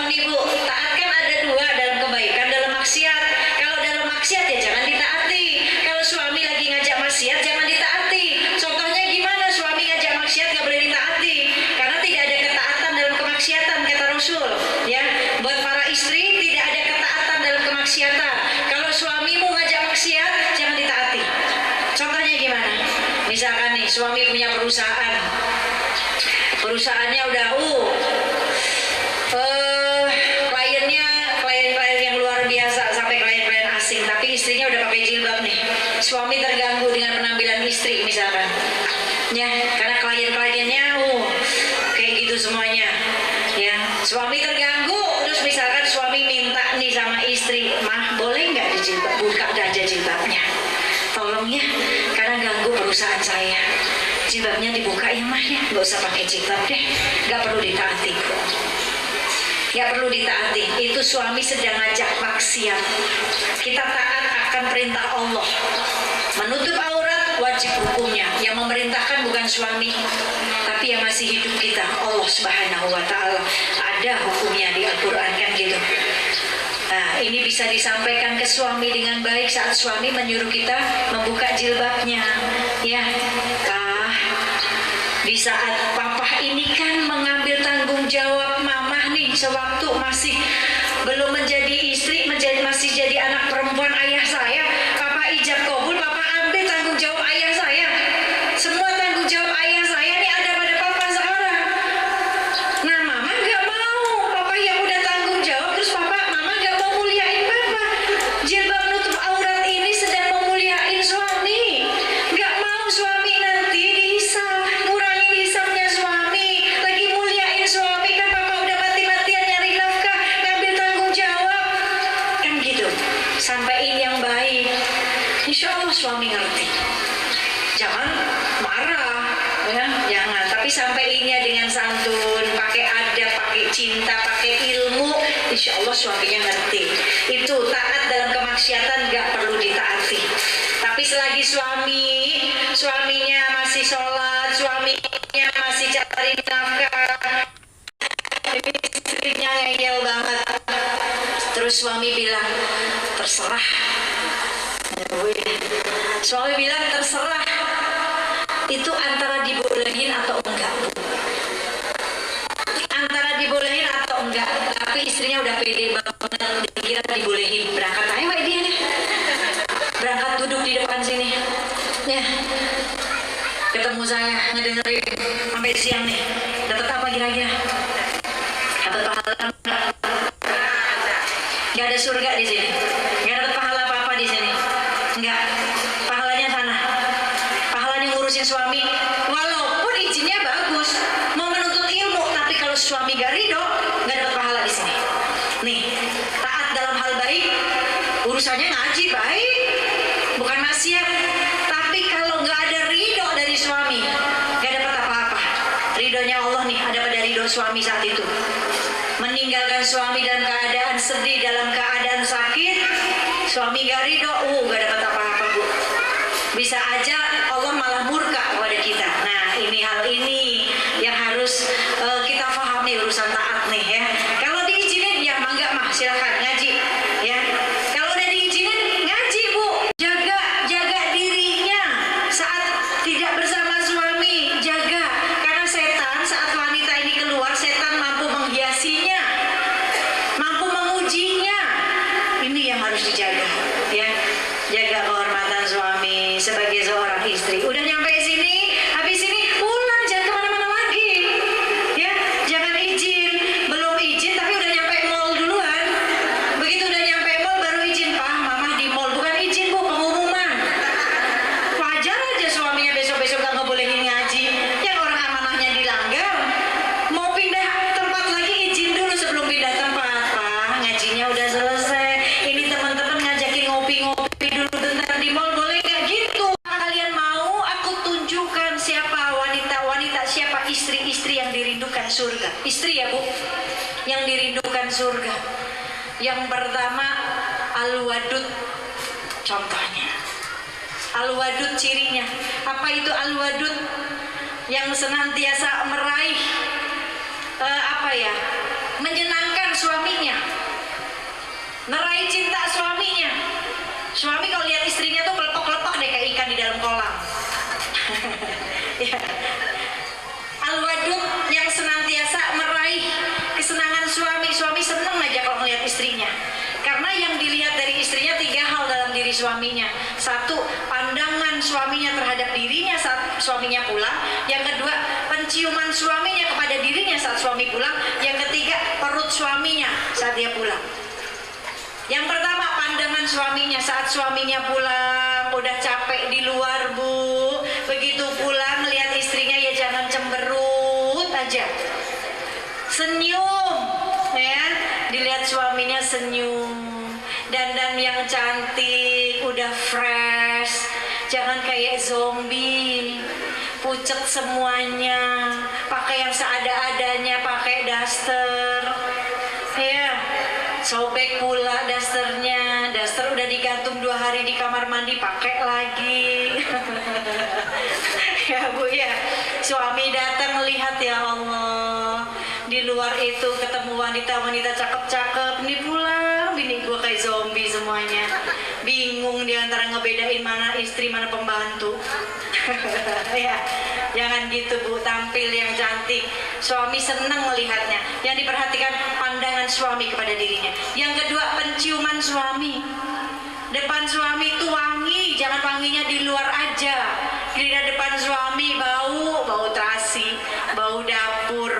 Rasul, ya. Buat para istri tidak ada ketaatan dalam kemaksiatan. Kalau suamimu ngajak maksiat, jangan ditaati. Contohnya gimana? Misalkan nih, suami punya perusahaan. Perusahaannya udah klien-klien yang luar biasa sampai klien-klien asing, tapi istrinya udah pakai jilbab nih. Suami terganggu dengan penampilan istri misalkan. Ya, karena klien-kliennya kayak gitu semuanya. Ya, suami terganggu, terus misalkan suami minta nih sama istri, "Mah, boleh nggak dijilbab? Buka aja jilbabnya. Tolong ya, karena ganggu perusahaan saya. Jilbabnya dibuka ya mah ya, nggak usah pakai jilbab deh, nggak perlu ditaati." Nggak perlu ditaati, itu suami sedang ngajak maksiat. Kita taat akan perintah Allah. Menutup aurat wajib hukumnya. Yang memerintahkan bukan suami, tapi yang masih hidup kita, Allah Subhanahu wa Ta'ala. Ada hukumnya di Al-Quran kan gitu. Nah, ini bisa disampaikan ke suami dengan baik saat suami menyuruh kita membuka jilbabnya. Ya, di saat papa ini kan mengambil tanggung jawab mamah nih sewaktu masih belum menjadi istri, masih jadi anak perempuan ayah saya. Papa ijab kabul, papa ambil tanggung jawab ayah saya. Semua tanggung jawab ayah saya nih ada pada papa sekarang. Nah, mama nggak mau papa yang udah tanggung jawab, terus mama nggak mau muliain papa. Jilbab nutup aurat ini sedang memuliain suami. Nggak mau suami nanti dihisab, ngurangin hisabnya suami, lagi muliain suami. Kan papa udah mati-matian nyari nafkah, ngambil tanggung jawab kan gitu. Sampaiin yang baik, insya Allah suami ngerti. Jangan marah ya, jangan, tapi sampaiinnya dengan santun, pakai adab, pakai cinta, pakai ilmu, insya Allah suaminya ngerti. Itu taat dalam kemaksiatan gak perlu ditaati. Tapi selagi suaminya masih sholat, suaminya masih cari nafkah, istrinya ngeyel banget, terus suami bilang terserah. Suami bilang terserah, itu antara dibolehin atau enggak, Bu. Antara dibolehin atau enggak, tapi istrinya udah pede banget, dikira dibolehin. Berangkat aja Pak dia nih, berangkat duduk di depan sini ya, ketemu saya ngedengerin sampai siang nih. Dapat apa kira-kira? Dapat pahala enggak? Gak ada surga di sini, gak dapat pahala apa-apa di sini, enggak. Pahalanya sana, pahalanya ngurusin suami, walaupun izinnya bagus, mau menuntut ilmu, tapi kalau suami gak ridho, gak dapat pahala di sini. Nih, taat dalam hal baik, urusannya ngaji baik, bukan maksiat. Tapi kalau gak ada ridho dari suami, gak dapat apa-apa. Ridhonya Allah nih, ada pada ridho suami saat itu. Meninggalkan suami dalam keadaan sedih, dalam keadaan sakit, suami gak ridho, gak dapat apa-apa, Bu. Bisa aja Allah malah murka kepada kita. Nah, hal ini yang harus kita pahami urusan taat nih ya. Kalau diizinin ya mangga mah silakan ngaji ya. Kalau udah diizinin ngaji, Bu. Jaga dirinya saat tidak bersama suami, jaga. Karena setan saat wanita ini keluar, setan mampu menghiasinya, mampu mengujinya. Ini yang harus dijaga ya. Jaga kehormatan suami sebagai seorang istri. Udah nyampe sini, habis ini pulang, jangan kemana-mana lagi ya. Jangan izin, belum izin tapi udah nyampe mall duluan. Begitu udah nyampe mall baru izin, Pak, Mama di mall. Bukan izin, Bu, pengumuman. Wajar aja suaminya besok-besok gak ngebolehin ngaji. Yang orang amanahnya dilanggar, mau pindah tempat lagi izin dulu sebelum pindah tempat. Pak, ngajinya udah selesai, ini teman-teman ngajakin ngopi-ngopi dulu bentar di mall, boleh gak gitu? Kalian mau aku tunjukkan siapa wanita-wanita, siapa istri-istri yang dirindukan surga. Istri ya, Bu, yang dirindukan surga. Yang pertama Al-Wadud, contohnya Al-Wadud, cirinya apa itu Al-Wadud? Yang senantiasa meraih menyenangkan suaminya, meraih cinta suaminya. Suami kalau lihat istrinya tuh kelepok-kelepok deh kayak ikan di dalam kolam. Ya. Al-Wadud yang senantiasa meraih kesenangan suami seneng aja kalau ngeliat istrinya. Karena yang dilihat dari istrinya 3 hal dalam diri suaminya. 1, pandangan suaminya terhadap dirinya saat suaminya pulang. Yang kedua, penciuman suaminya kepada dirinya saat suami pulang. Yang ketiga, perut suaminya saat dia pulang. Yang pertama, pandangan suaminya saat suaminya pulang, udah capek di luar Bu, begitu pulang lihat istrinya ya jangan cemberut aja, senyum ya, dilihat suaminya senyum, dandan yang cantik, udah fresh, jangan kayak zombie, pucet semuanya, pakai yang seada-adanya, pakai daster ya. Sobek pula dasternya, daster udah digantung 2 hari di kamar mandi, pakai lagi. Ya Bu ya, suami datang melihat ya Allah, di luar itu ketemu wanita-wanita cakep-cakep, nih pulang bini gua kayak zombie semuanya, bingung diantara ngebedain mana istri mana pembantu. Ya, jangan gitu Bu, tampil yang cantik, suami senang melihatnya. Yang diperhatikan pandangan suami kepada dirinya. Yang kedua, penciuman suami. Depan suami itu wangi, jangan wanginya di luar aja. Di depan suami bau terasi, bau dapur,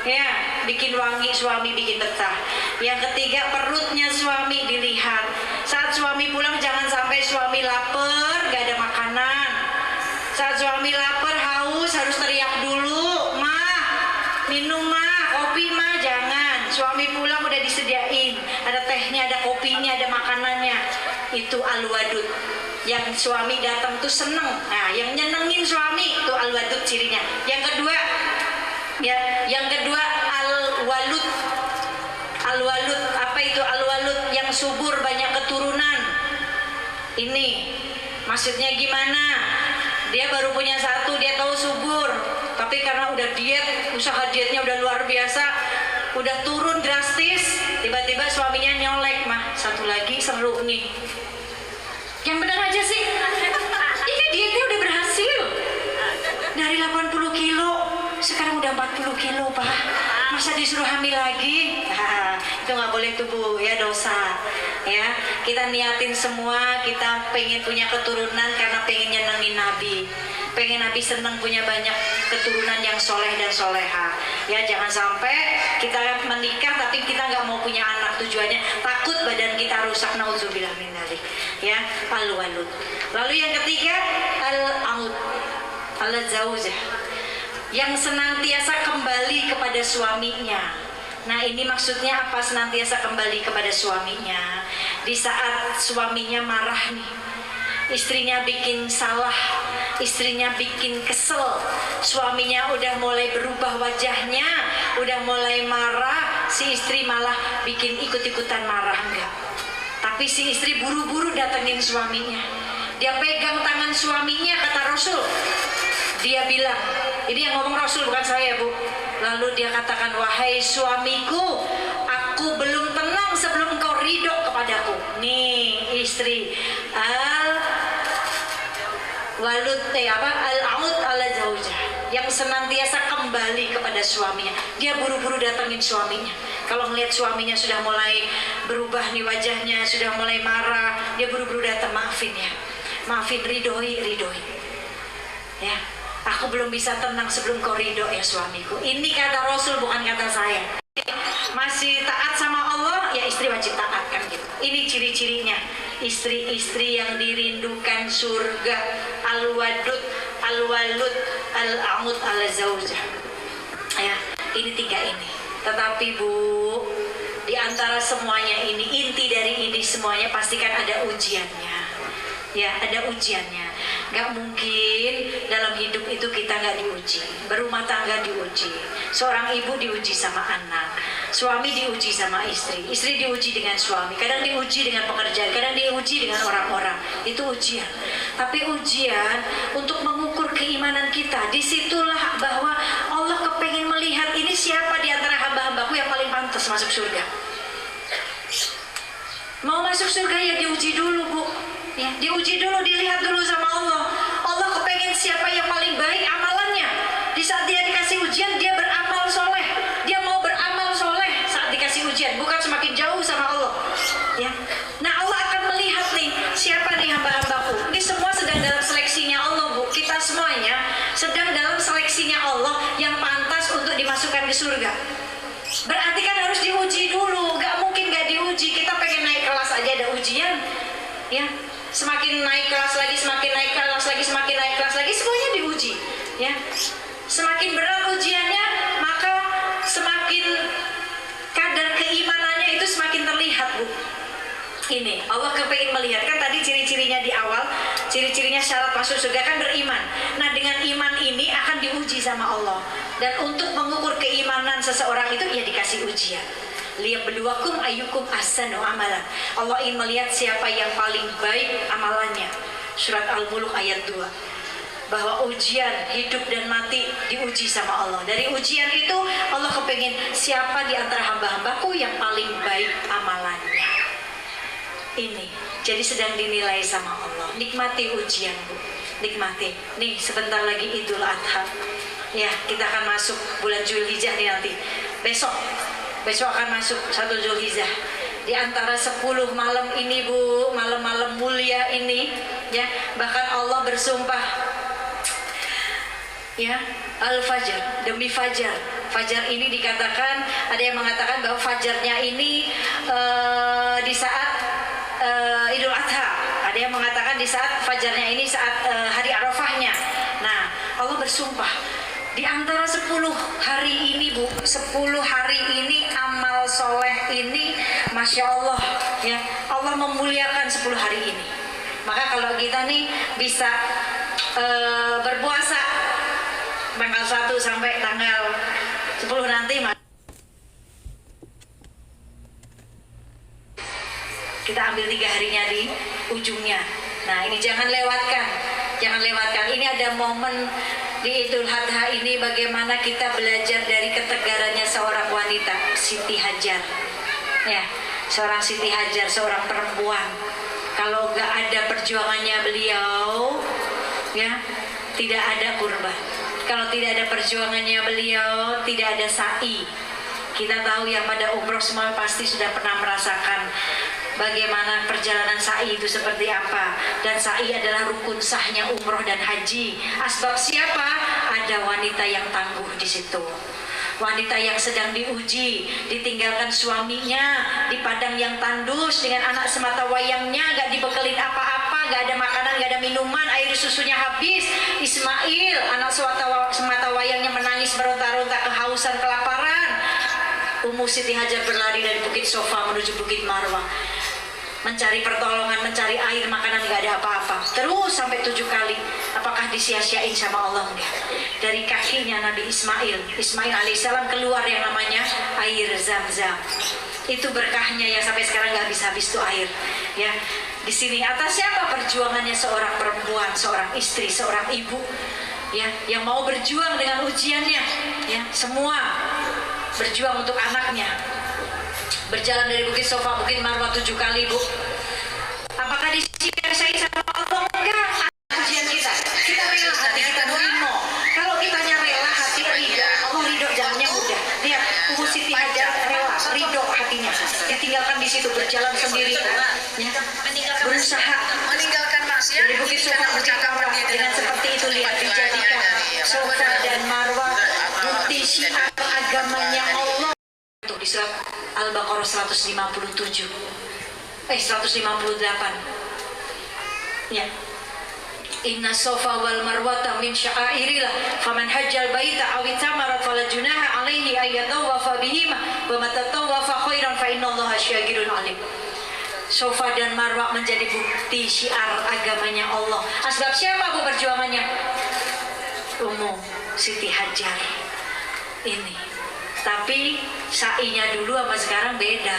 ya, bikin wangi suami, bikin betah. Yang ketiga, perutnya suami dilihat. Saat suami pulang jangan sampai suami lapar, gak ada makanan. Saat suami lapar, haus, harus teriak dulu, "Mah, minum mah, kopi mah," jangan. Suami pulang udah disediain, ada tehnya, ada kopinya, ada makanannya. Itu al-wadud. Yang suami datang tuh seneng. Nah, yang nyenengin suami itu al-wadud cirinya. Yang kedua, ya, yang kedua al-walud. Al-walud, apa itu al-walud? Yang subur, banyak keturunan. Ini maksudnya gimana? Dia baru punya 1, dia tahu subur, tapi karena udah diet, usaha dietnya udah luar biasa, udah turun drastis, tiba-tiba suaminya nyolek, "Mah, 1 lagi seru nih." Yang benar aja sih, ini dietnya udah berhasil, dari 80 kilo sekarang udah 40 kilo Pak, masa disuruh hamil lagi? Itu nggak boleh tuh Bu, ya, dosa ya. Kita niatin semua, kita pengen punya keturunan karena pengen nyenengin Nabi, pengen Nabi seneng punya banyak keturunan yang soleh dan soleha ya. Jangan sampai kita menikah tapi kita nggak mau punya anak, tujuannya takut badan kita rusak, nauzubillah min dzalik ya. Al-walud. Lalu yang ketiga, al-aud, al-zaujah, yang senantiasa kembali kepada suaminya. Nah, ini maksudnya apa senantiasa kembali kepada suaminya? Di saat suaminya marah nih, istrinya bikin salah, istrinya bikin kesel, suaminya udah mulai berubah wajahnya, udah mulai marah, si istri malah bikin ikut-ikutan marah, enggak. Tapi si istri buru-buru datengin suaminya, dia pegang tangan suaminya, kata Rasul, dia bilang, ini yang ngomong Rasul bukan saya Bu. Lalu dia katakan, "Wahai suamiku, aku belum tenang sebelum engkau ridho kepadaku." Nih istri al-walud al-aud ala zaujah, yang senantiasa kembali kepada suaminya. Dia buru-buru datengin suaminya. Kalau ngelihat suaminya sudah mulai berubah nih wajahnya, sudah mulai marah, dia buru-buru datang, "Maafin ya, maafin, ridhoi ya. Aku belum bisa tenang sebelum kau ridho ya suamiku." Ini kata Rasul, bukan kata saya. Masih taat sama Allah, ya istri wajib taat kan gitu. Ini ciri-cirinya istri-istri yang dirindukan surga. Al-wadud, al-walud, al-amud, al-zaujah ya. Ini 3 ini. Tetapi Bu, di antara semuanya ini, inti dari ini semuanya pastikan ada ujiannya ya, ada ujiannya. Gak mungkin dalam hidup itu kita gak diuji. Berumah tangga diuji, seorang ibu diuji sama anak, suami diuji sama istri, istri diuji dengan suami, kadang diuji dengan pekerjaan, kadang diuji dengan orang-orang. Itu ujian. Tapi ujian untuk mengukur keimanan kita. Disitulah bahwa Allah kepengen melihat ini siapa di antara hamba-hambaku yang paling pantas masuk surga. Mau masuk surga ya diuji dulu Bu ya, diuji dulu, dilihat dulu sama Allah. Allah kepengen siapa yang paling baik amalannya. Di saat dia dikasih ujian, dia beramal soleh, dia mau beramal soleh. Saat dikasih ujian, bukan semakin jauh sama Allah. Ya. Nah, Allah akan melihat nih, siapa nih hamba-hambaku. Ini semua sedang dalam seleksinya Allah, Bu. Kita semuanya sedang dalam seleksinya Allah yang pantas untuk dimasukkan ke surga. Berarti kan harus diuji dulu, gak mungkin gak diuji. Kita pengen naik kelas aja ada ujian, ya. Semakin naik kelas lagi, semakin naik kelas lagi, semakin naik kelas lagi, semuanya diuji, ya. Semakin berat ujiannya, maka semakin kadar keimanannya itu semakin terlihat, Bu. Ini Allah kepingin melihat, kan tadi ciri-cirinya di awal, ciri-cirinya syarat masuk surga kan beriman. Nah, dengan iman ini akan diuji sama Allah. Dan untuk mengukur keimanan seseorang itu ya dikasih ujian. Liyabluwakum ayyukum ahsanu amalan. Allah ingin melihat siapa yang paling baik amalannya. Surat Al-Mulk ayat 2. Bahwa ujian hidup dan mati diuji sama Allah. Dari ujian itu Allah kepingin siapa di antara hamba-hambaku yang paling baik amalannya. Ini jadi sedang dinilai sama Allah. Nikmati ujian, Bu. Nikmati. Nih sebentar lagi Idul Adha. Ya, kita akan masuk bulan Zulhijjah nih nanti. Besok akan masuk 1 Zulhijjah. Di antara 10 malam ini, Bu, malam-malam mulia ini, ya, bahkan Allah bersumpah, ya, Al-Fajr, demi Fajar. Fajar ini dikatakan, ada yang mengatakan bahwa Fajarnya ini di saat Idul Adha. Ada yang mengatakan di saat Fajarnya ini saat hari Arafahnya. Nah, Allah bersumpah di antara 10 hari ini, Bu, 10 hari ini amal soleh ini, Masya Allah, ya, Allah memuliakan 10 hari ini. Maka kalau kita nih bisa berpuasa tanggal 1 sampai tanggal 10 nanti, kita ambil 3 harinya di ujungnya. Nah, ini jangan lewatkan. Ini ada momen di Idul Adha ini bagaimana kita belajar dari ketegarannya seorang wanita, Siti Hajar. Ya, seorang Siti Hajar, seorang perempuan. Kalau nggak ada perjuangannya beliau, ya, tidak ada kurban. Kalau tidak ada perjuangannya beliau, tidak ada sa'i. Kita tahu yang pada umroh semua pasti sudah pernah merasakan bagaimana perjalanan sa'i itu seperti apa. Dan sa'i adalah rukun sahnya umroh dan haji. Asbab siapa? Ada wanita yang tangguh di situ. Wanita yang sedang diuji, ditinggalkan suaminya di padang yang tandus dengan anak semata wayangnya, gak dibekelin apa-apa, gak ada makanan, gak ada minuman, air susunya habis. Ismail, anak semata wayangnya menangis meronta-ronta kehausan, kelaparan. Ummu Siti Hajar berlari dari Bukit Sofa menuju Bukit Marwah, mencari pertolongan, mencari air, makanan, gak ada apa-apa. Terus sampai 7 kali. Apakah disia-siain sama Allah? Enggak. Dari kakinya Nabi Ismail alaihissalam keluar yang namanya air Zam-Zam. Itu berkahnya yang sampai sekarang gak habis-habis tuh air. Ya, di sini atas siapa perjuangannya seorang perempuan, seorang istri, seorang ibu, ya, yang mau berjuang dengan ujiannya, ya, semua berjuang untuk anaknya. Berjalan dari Bukit Sofa, Bukit Marwah 7 kali, Bu. Apakah disia-siain sama Allah? Enggak. Ujian kita rela, hati kita terima. Kalau kitanya rela, hati ridho, Allah ridho, jalannya mudah. Lihat, Ummu Siti Hajar rela, ridho hatinya. Ditinggalkan di situ, berjalan sendiri, ya, berusaha meninggalkan maksiat dari Bukit Sofa, Bukit Marwah. Dengan seperti itu, lihat, dijadikan Sofa dan Marwah bukti syiar agamanya Allah. Di surat Al-Baqarah 158. Ya. Inna Sofa wal Marwata min sya'airillah faman hajjal baita aw itamarat fala junaha alaihi ayyatawafa bihima wa man tatawafa khairan fa innallaha syakirun alim. Sofa dan Marwah menjadi bukti syiar agamanya Allah. Asbab siapa, Bu, perjuangannya? Ummu Siti Hajar ini. Tapi sa'inya dulu sama sekarang beda.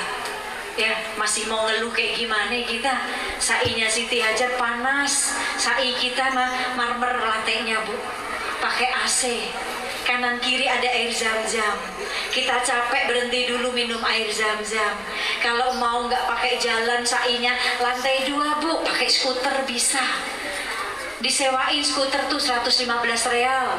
Ya, masih mau ngeluh kayak gimana kita? Sa'inya Siti Hajar panas, sa'i kita mah marmer lantainya, Bu. Pakai AC. Kanan kiri ada air Zam-Zam. Kita capek berhenti dulu minum air Zam-Zam. Kalau mau nggak pakai jalan sa'inya lantai 2, Bu, pakai skuter bisa. Disewain skuter tuh 115 real.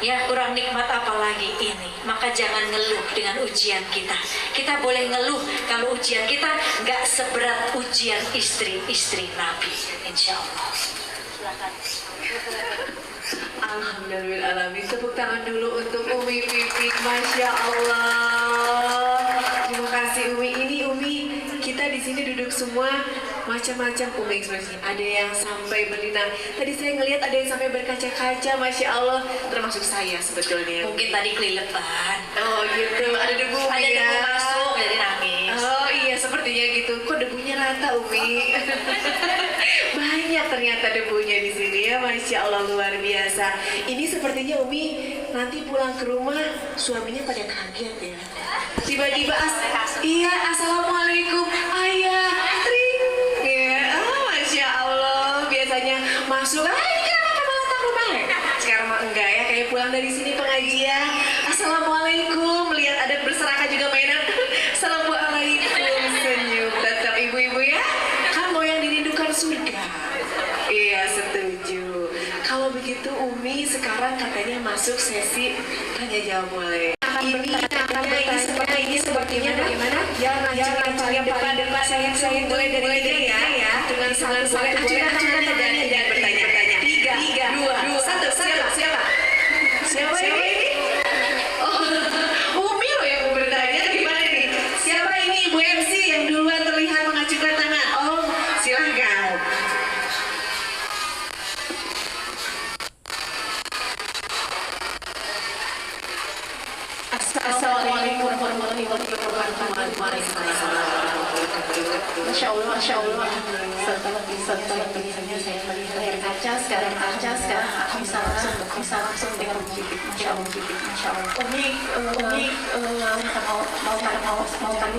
Ya, kurang nikmat apalagi ini. Maka jangan ngeluh dengan ujian kita. Kita boleh ngeluh kalau ujian kita nggak seberat ujian istri-istri Nabi. Insya Allah. Silakan. Alhamdulillahirrahmanirrahim. Tepuk tangan dulu untuk Umi Pipik. Masya Allah. Terima kasih Umi. Ini Umi, kita di sini duduk semua macam-macam Umi ekspresi. Ada yang sampai berlinang. Tadi saya ngelihat ada yang sampai berkaca-kaca. Masya Allah. Termasuk saya sebetulnya. Mungkin tadi kelilipan. Oh gitu. Ada debu Ada ya. debu masuk jadi nangis. Oh iya, sepertinya gitu. Kok debunya rata Umi? Banyak ternyata debunya di sini ya. Masya Allah, luar biasa. Ini sepertinya Umi nanti pulang ke rumah suaminya pada kaget ya. Tiba-tiba iya, assalamualaikum ayah, tring ya. Oh, Masya Allah. Biasanya masuk, ini kenapa malah tak rumah? Sekarang mah enggak ya, kayak pulang dari sini pengajian, assalamualaikum, lihat ada berserakan juga mainan. Assalamualaikum, senyum. Tetap ibu-ibu ya, kan mau yang dirindukan surga. Iya, setuju. Kalau begitu Umi sekarang katanya masuk sesi tanya jawab mulai. Ini sepertinya bagaimana? Jangan paling depan saya mulai dari tiga ya. Dengan satu boleh ajukan bertanya. 3, 2, 1. Siapa ini? Oh, Umi loh yang mau bertanya. Gimana nih? Siapa ini Ibu MC yang duluan terlihat mengajukan tangan? Oh, silahkan. Assalamualaikum warahmatullahi wabarakatuh. Masya Allah. Setelah biasanya saya melihat layar kaca, sekarang bisa langsung dengan Masya Allah. Umi, mau dulu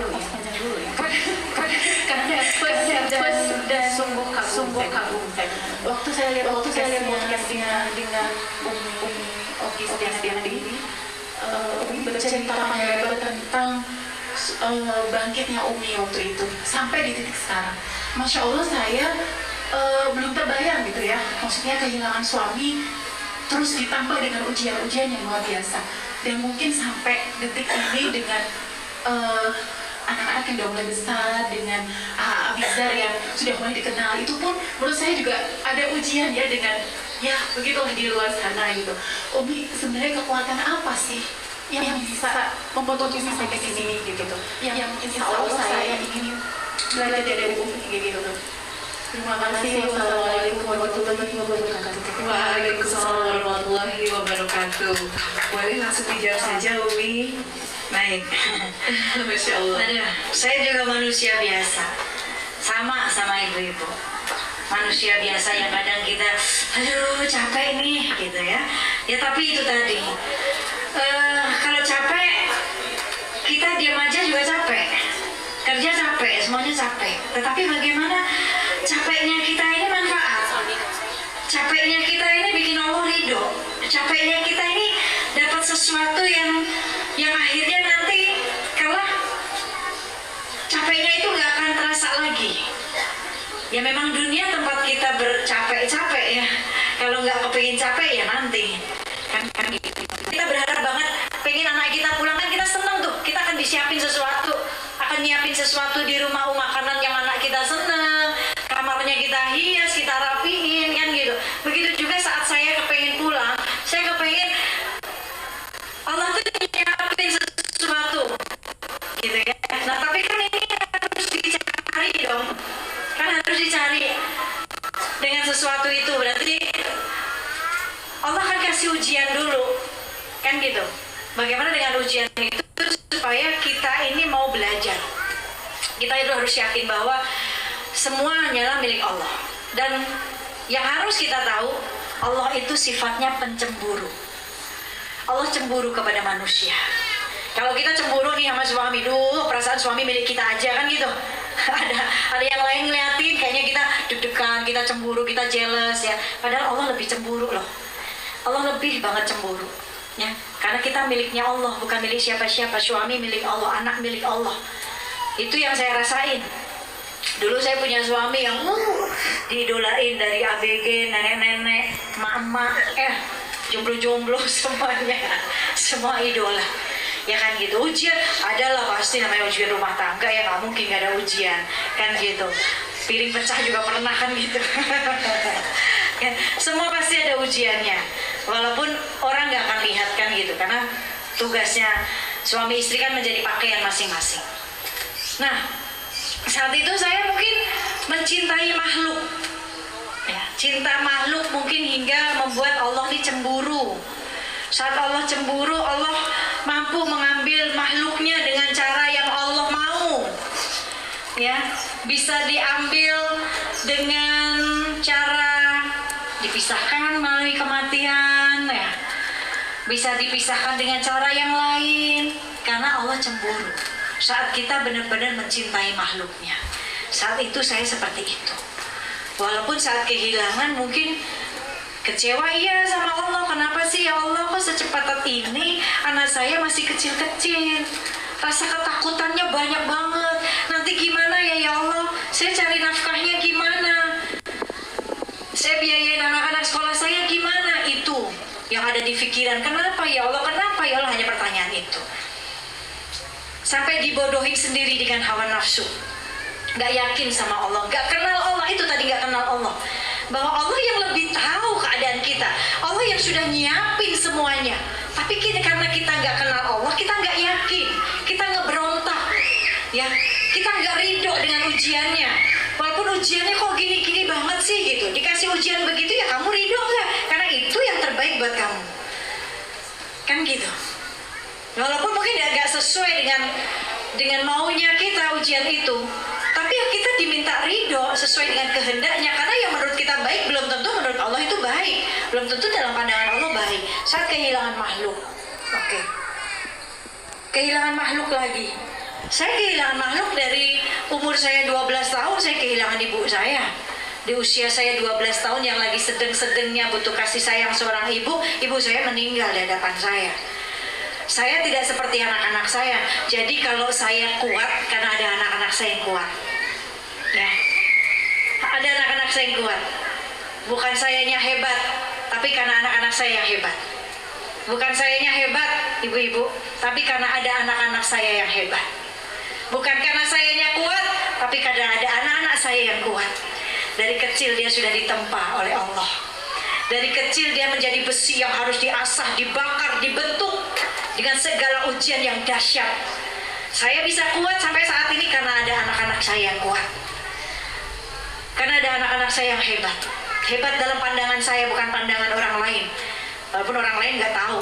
ya. Karena dan sungguh kagum. Waktu saya lihat podcastnya dengan Oki Setiadi, Umi bercerita panjang lebar tentang bangkitnya Umi waktu itu sampai di titik sekarang. Masya Allah, saya belum terbayang gitu ya, maksudnya kehilangan suami terus ditambah dengan ujian-ujian yang luar biasa, dan mungkin sampai detik ini dengan anak-anak yang udah mulai besar, dengan Abizar yang sudah mulai dikenal, itu pun menurut saya juga ada ujian ya, dengan ya begitulah di luar sana gitu. Umi, sebenarnya kekuatan apa sih yang bisa membuat Umi sampai ke sini gitu, yang insya Allah saya ingin belajar dari Umi gitu. Terima kasih. Wassalamualaikum warahmatullahi wabarakatuh. Waalaikumsalam warahmatullahi wabarakatuh. Boleh langsung dijawab saja Umi. Baik. Masya Allah. Aduh, saya juga manusia biasa. Sama ibu-ibu. Manusia biasa yang kadang kita, aduh capek nih gitu ya. Ya tapi itu tadi, kalau capek, kita diam aja juga capek. Kerja capek, semuanya capek. Tetapi bagaimana capeknya kita ini manfaat? Capeknya kita ini bikin Allah ridho. Capeknya kita ini dapat sesuatu yang akhirnya nanti kalau capeknya itu nggak akan terasa lagi. Ya memang dunia tempat kita bercapek-capek ya. Kalau nggak kepingin capek ya nanti kan gitu. Kita berharap banget pengen anak kita pulang, kan kita seneng tuh. Kita akan disiapin sesuatu, akan nyiapin sesuatu di rumah, makanan yang anak kita seneng, kamarnya kita hias, kita rapiin kan gitu. Begitu juga saat saya kepengen pulang, saya kepengen Allah tuh nyiapin sesuatu gitu ya. Nah tapi kan ini harus dicari dong, kan harus dicari dengan sesuatu itu. Berarti Allah akan kasih ujian dulu kan gitu. Bagaimana dengan ujian itu supaya kita ini mau belajar. Kita itu harus yakin bahwa semua hanyalah milik Allah. Dan yang harus kita tahu, Allah itu sifatnya pencemburu. Allah cemburu kepada manusia. Kalau kita cemburu nih sama suami, perasaan suami milik kita aja kan gitu. ada yang lain ngeliatin, kayaknya kita deg-degan, kita cemburu, kita jealous ya. Padahal Allah lebih cemburu loh. Allah lebih banget cemburu ya. Karena kita miliknya Allah, bukan milik siapa-siapa. Suami milik Allah, anak milik Allah. Itu yang saya rasain. Dulu saya punya suami yang diidolain dari ABG, nenek-nenek, emak-emak. jomblo-jomblo semuanya, semua idola. Ya kan gitu, ujian adalah pasti, namanya ujian rumah tangga ya, nggak mungkin nggak ada ujian kan gitu. Piring pecah juga pernah kan gitu. Kan, semua pasti ada ujiannya, walaupun orang nggak akan lihat kan gitu, karena tugasnya suami istri kan menjadi pakaian masing-masing. Nah, saat itu saya mungkin mencintai makhluk ya, cinta makhluk mungkin hingga membuat Allah ini cemburu. Saat Allah cemburu, Allah mampu mengambil makhluknya dengan cara yang Allah mau. Ya, bisa diambil dengan cara dipisahkan melalui kematian ya. Bisa dipisahkan dengan cara yang lain karena Allah cemburu. Saat kita benar-benar mencintai makhluknya. Saat itu saya seperti itu. Walaupun saat kehilangan mungkin kecewa iya sama Allah, kenapa sih ya Allah kok secepat ini anak saya masih kecil-kecil, rasa ketakutannya banyak banget, nanti gimana ya Allah, saya cari nafkahnya gimana, saya biayain anak-anak sekolah saya gimana, itu yang ada di pikiran. Kenapa ya Allah, kenapa ya Allah, hanya pertanyaan itu. Sampai dibodohi sendiri dengan hawa nafsu, gak yakin sama Allah, gak kenal Allah, itu tadi gak kenal Allah, bahwa Allah yang lebih tahu keadaan kita, Allah yang sudah nyiapin semuanya. Tapi karena kita nggak kenal Allah, kita nggak yakin, kita ngeberontak, ya, kita nggak ridho dengan ujiannya. Walaupun ujiannya kok gini-gini banget sih gitu, dikasih ujian begitu ya kamu ridho nggak? Karena itu yang terbaik buat kamu, kan gitu. Walaupun mungkin nggak sesuai dengan maunya kita ujian itu, tapi ya kita diminta ridho sesuai dengan kehendaknya, karena yang menurut kita baik belum tentu menurut Allah itu baik, belum tentu dalam pandangan Allah baik. Saat kehilangan makhluk, oke. Kehilangan makhluk lagi. Saya kehilangan makhluk dari umur saya 12 tahun, saya kehilangan ibu saya. Di usia saya 12 tahun yang lagi sedang-sedangnya butuh kasih sayang seorang ibu, ibu saya meninggal di hadapan saya. Saya tidak seperti anak-anak saya. Jadi kalau saya kuat karena ada anak-anak saya yang kuat. Ya. Ada anak-anak saya yang kuat. Bukan sayanya hebat, tapi karena anak-anak saya yang hebat. Bukan sayanya hebat, ibu-ibu, tapi karena ada anak-anak saya yang hebat. Bukan karena sayanya kuat, tapi karena ada anak-anak saya yang kuat. Dari kecil dia sudah ditempa oleh Allah. Dari kecil dia menjadi besi yang harus diasah, dibakar, dibentuk dengan segala ujian yang dahsyat. Saya bisa kuat sampai saat ini karena ada anak-anak saya yang kuat. Karena ada anak-anak saya yang hebat. Hebat dalam pandangan saya, bukan pandangan orang lain. Walaupun orang lain nggak tahu.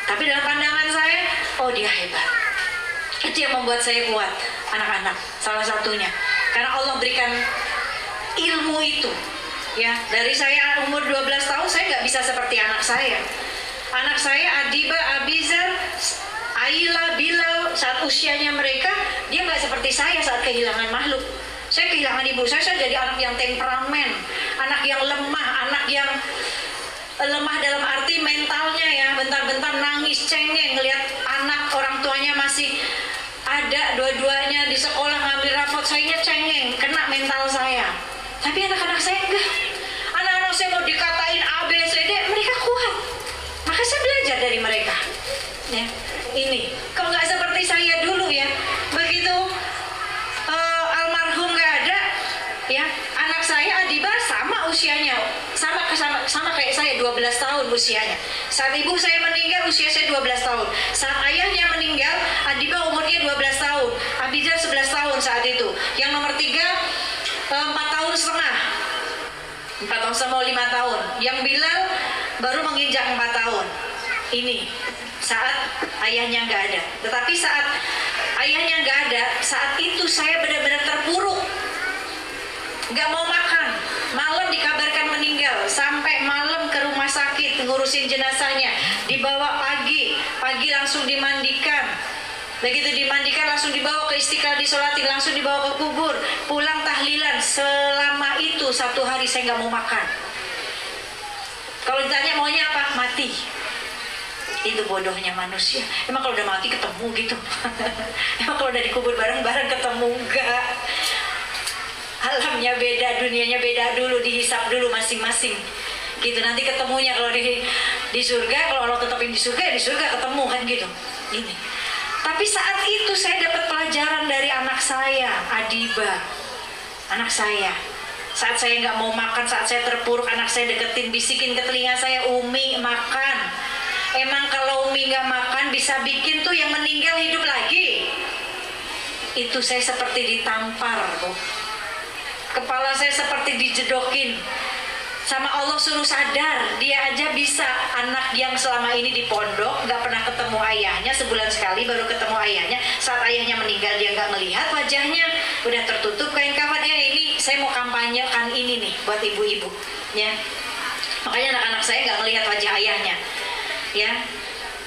Tapi dalam pandangan saya, oh dia hebat. Itu yang membuat saya kuat, anak-anak. Salah satunya. Karena Allah berikan ilmu itu. Ya, dari saya umur 12 tahun, saya nggak bisa seperti anak saya. Anak saya Adiba, Abizar, Aila, Bilal, saat usianya mereka, dia nggak seperti saya saat kehilangan makhluk. Saya kehilangan ibu saya jadi anak yang temperamen, anak yang lemah, anak yang lemah dalam arti mentalnya ya, bentar-bentar nangis, cengeng, ngelihat anak orang tuanya masih ada, dua-duanya di sekolah ngambil rapot, saya cengeng, kena mental saya. Tapi anak-anak saya enggak. Anak-anak saya mau dikatain A, B, C, D, mereka kuat. Maka saya belajar dari mereka. Ya, ini. Kalau nggak seperti saya dulu ya, begitu almarhum nggak ada, ya, anak saya Adiba sama usianya, sama kayak saya 12 tahun usianya. Saat ibu saya meninggal usia saya 12 tahun. Saat ayahnya meninggal, Adiba umurnya 12 tahun, Abizar 11 tahun saat itu. Yang nomor 3 4 tahun setengah, 4 tahun sama 5 tahun. Yang Bilal baru menginjak 4 tahun. Ini saat ayahnya nggak ada. Tetapi saat ayahnya nggak ada, saat itu saya benar-benar terpuruk, nggak mau makan. Malam dikabarkan meninggal, sampai malam ke rumah sakit ngurusin jenazahnya. Dibawa pagi langsung dimandikan. Begitu dimandikan langsung dibawa ke Istiqlal disolatin, langsung dibawa ke kubur, pulang tahlilan. Selama itu 1 hari saya nggak mau makan. Kalau ditanya maunya apa? Mati. Itu bodohnya manusia. Emang kalau udah mati ketemu gitu? Emang kalau udah dikubur bareng-bareng ketemu? Enggak. Alamnya beda, dunianya beda dulu, dihisap dulu masing-masing. Gitu nanti ketemunya kalau di Di surga, kalau Allah tetapin di surga, ya di surga ketemu kan gitu. Ini. Tapi saat itu saya dapat pelajaran dari anak saya, Adiba, anak saya. Saat saya nggak mau makan, saat saya terpuruk, anak saya deketin, bisikin ke telinga saya, Umi makan. Emang kalau Umi nggak makan bisa bikin tuh yang meninggal hidup lagi. Itu saya seperti ditampar, Bu. Kepala saya seperti dijedokin. Sama Allah suruh sadar, dia aja bisa. Anak yang selama ini di pondok nggak pernah ketemu ayahnya, sebulan sekali baru ketemu ayahnya. Saat ayahnya meninggal dia nggak melihat wajahnya, udah tertutup kain kafannya. Ini saya mau kampanyekan ini nih buat ibu-ibu, ya. Makanya anak-anak saya nggak melihat wajah ayahnya, ya.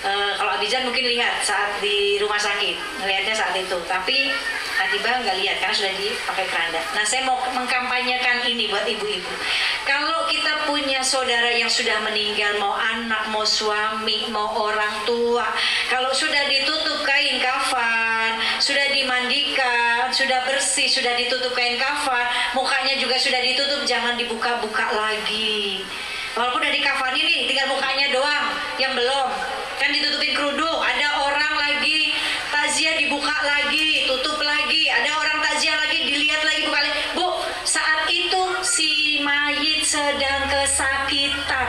Kalau Abizan mungkin lihat saat di rumah sakit, melihatnya saat itu. Tapi Adiba nggak lihat karena sudah dipakai keranda. Nah, saya mau mengkampanyekan ini buat ibu-ibu. Kalau kita punya saudara yang sudah meninggal, mau anak, mau suami, mau orang tua, kalau sudah ditutup kain kafan, sudah dimandikan, sudah bersih, sudah ditutup kain kafan, mukanya juga sudah ditutup, jangan dibuka-buka lagi. Walaupun udah dikafani nih, tinggal mukanya doang yang belum. Kan ditutupin kerudung, ada orang lagi takziah dibuka lagi, tutup lagi, ada orang takziah lagi dilihat lagi, buka lagi. Bu, saat itu si mayit sedang kesakitan.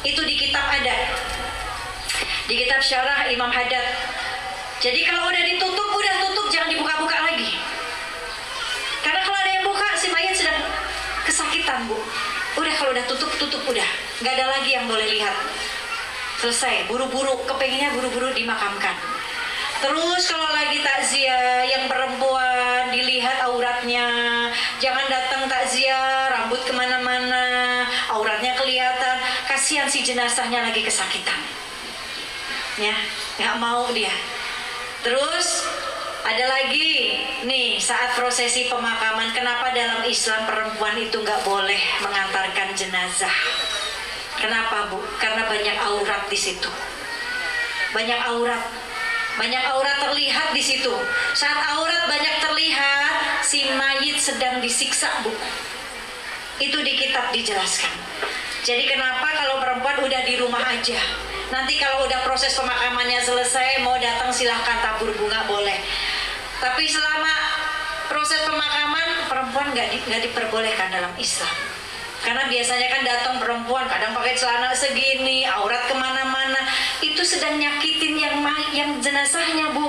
Itu di kitab ada. Di kitab Syarah Imam Haddad. Jadi kalau udah ditutup, udah tutup, jangan dibuka-buka lagi. Karena kalau ada yang buka, si mayit sedang kesakitan, Bu. Udah kalau udah tutup udah. Nggak ada lagi yang boleh lihat. Selesai, buru-buru, kepengennya buru-buru dimakamkan. Terus kalau lagi takziah yang perempuan dilihat auratnya, jangan datang takziah rambut kemana-mana, auratnya kelihatan, kasihan si jenazahnya lagi kesakitan, ya nggak mau dia. Terus ada lagi nih saat prosesi pemakaman, kenapa dalam Islam perempuan itu nggak boleh mengantarkan jenazah? Kenapa, Bu? Karena banyak aurat di situ. Banyak aurat terlihat di situ. Saat aurat banyak terlihat, si mayit sedang disiksa, Bu. Itu di kitab dijelaskan. Jadi kenapa kalau perempuan udah di rumah aja? Nanti kalau udah proses pemakamannya selesai, mau datang silahkan tabur bunga boleh. Tapi selama proses pemakaman, perempuan nggak diperbolehkan dalam Islam. Karena biasanya kan datang perempuan kadang pakai celana segini, aurat kemana-mana, itu sedang nyakitin yang jenazahnya, Bu.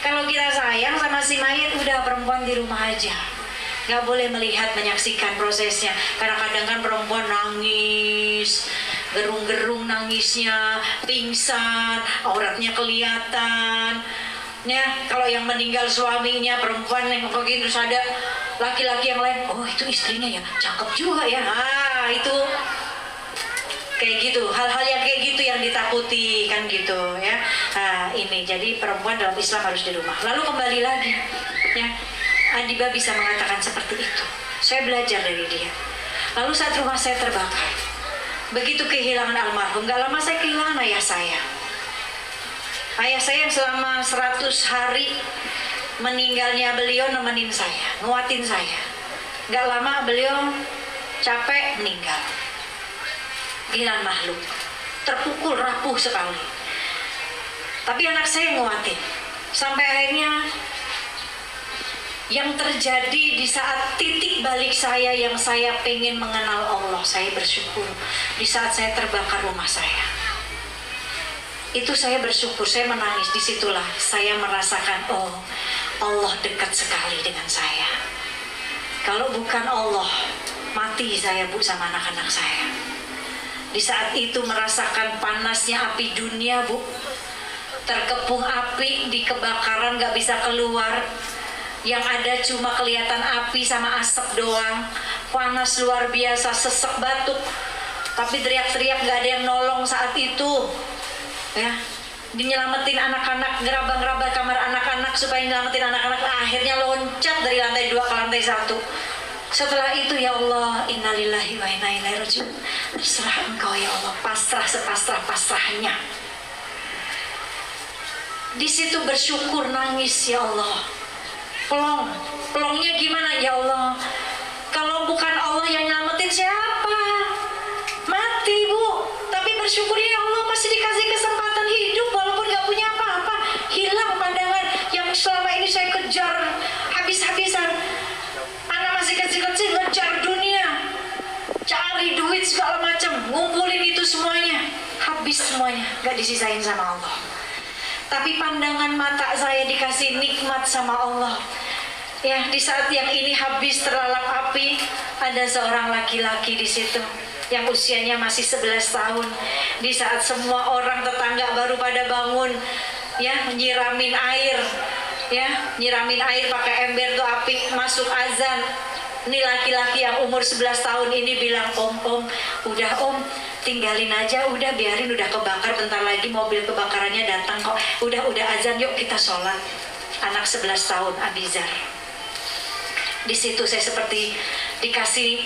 Kalau kita sayang sama si mayit, udah perempuan di rumah aja, nggak boleh melihat, menyaksikan prosesnya. Karena kadang kan perempuan nangis, gerung-gerung nangisnya, pingsan, auratnya kelihatan. Ya, kalau yang meninggal suaminya perempuan yang begini, terus ada laki-laki yang lain, oh itu istrinya ya, cakep juga ya. Itu kayak gitu, hal-hal yang kayak gitu yang ditakuti kan gitu ya. Ini jadi perempuan dalam Islam harus di rumah. Lalu kembali lagi ya, Adiba bisa mengatakan seperti itu. Saya belajar dari dia. Lalu saat rumah saya terbakar, begitu kehilangan almarhum, gak lama saya kehilangan ayah saya. Ayah saya yang selama 100 hari meninggalnya beliau nemenin saya, nguatin saya. Gak lama beliau capek meninggal. Kehilangan makhluk, terpukul, rapuh sekali. Tapi anak saya nguatin. Sampai akhirnya yang terjadi di saat titik balik saya yang saya pengen mengenal Allah, saya bersyukur di saat saya terbakar rumah saya. Itu saya bersyukur, saya menangis. Disitulah saya merasakan, oh Allah dekat sekali dengan saya. Kalau bukan Allah, mati saya, Bu, sama anak-anak saya. Di saat itu merasakan panasnya api dunia, Bu. Terkepung api di kebakaran, gak bisa keluar. Yang ada cuma kelihatan api sama asap doang. Panas luar biasa, sesek batuk. Tapi teriak-teriak gak ada yang nolong saat itu. Ya, dinyelamatin anak-anak, ngeraba-ngeraba kamar anak-anak supaya nyelamatin anak-anak. Akhirnya loncat dari lantai 2 ke lantai 1. Setelah itu, ya Allah, innalillahi wa inna ilaihi raji'un. Terserah Engkau ya Allah, pasrah sepasrah-pasrahnya. Di situ bersyukur, nangis, ya Allah. Pelongnya gimana ya Allah? Kalau bukan Allah yang nyelamatin, siapa? Mati, Bu. Tapi bersyukur, ya Allah masih dikasih kesempatan hidup walaupun gak punya apa-apa. Hilang pandangan yang selama ini saya kejar habis-habisan. Anak masih kecil-kecil ngejar dunia, cari duit segala macam, ngumpulin itu semuanya, habis semuanya, gak disisain sama Allah. Tapi pandangan mata saya dikasih nikmat sama Allah. Ya, di saat yang ini habis terlalap api, ada seorang laki-laki di situ yang usianya masih 11 tahun. Di saat semua orang tetangga baru pada bangun, ya, nyiramin air, ya, nyiramin air pakai ember tuh api, masuk azan. Ini laki-laki yang umur 11 tahun ini bilang, Om, udah Om, tinggalin aja, udah biarin, udah kebakar, bentar lagi mobil kebakarannya datang kok. Udah azan, yuk kita sholat. Anak 11 tahun, Abizar. Di situ saya seperti dikasih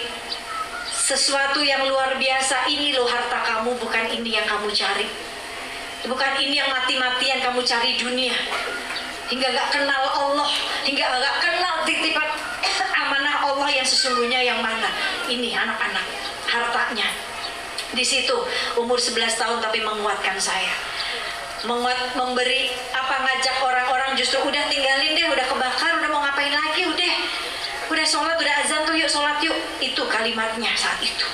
sesuatu yang luar biasa. Ini loh harta kamu, bukan ini yang kamu cari. Bukan ini yang mati-matian kamu cari dunia. Hingga gak kenal Allah, hingga gak kenal titipan amanah Allah yang sesungguhnya yang mana. Ini anak-anak, hartanya. Di situ umur 11 tahun tapi menguatkan saya. Memberi ngajak orang-orang, justru udah tinggalin deh, udah kebakar, udah mau ngapain lagi, udah sholat, udah azan tuh, yuk sholat yuk. Itu kalimatnya saat itu,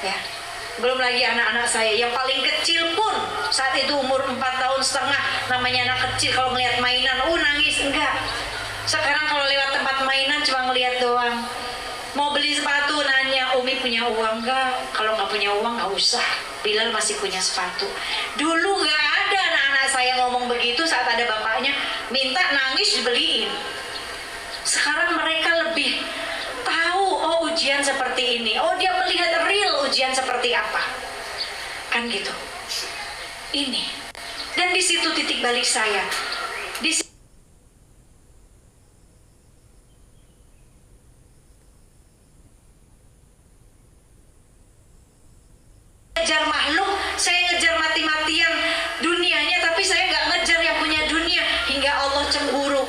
ya. Belum lagi anak-anak saya yang paling kecil pun saat itu umur 4 tahun setengah. Namanya anak kecil, kalau ngeliat mainan nangis, enggak. Sekarang kalau lewat tempat mainan cuma ngeliat doang. Mau beli sepatu nanya, Umi punya uang enggak? Kalau nggak punya uang nggak usah, Bilal masih punya sepatu. Dulu nggak ada anak-anak saya ngomong begitu. Saat ada bapaknya minta, nangis dibeliin. Sekarang mereka lebih tahu, oh ujian seperti ini, oh dia melihat real ujian seperti apa, kan gitu. Ini, dan di situ titik balik saya. Di ngejar makhluk, saya ngejar mati-matian dunianya, tapi saya nggak ngejar yang punya dunia, hingga Allah cemburu.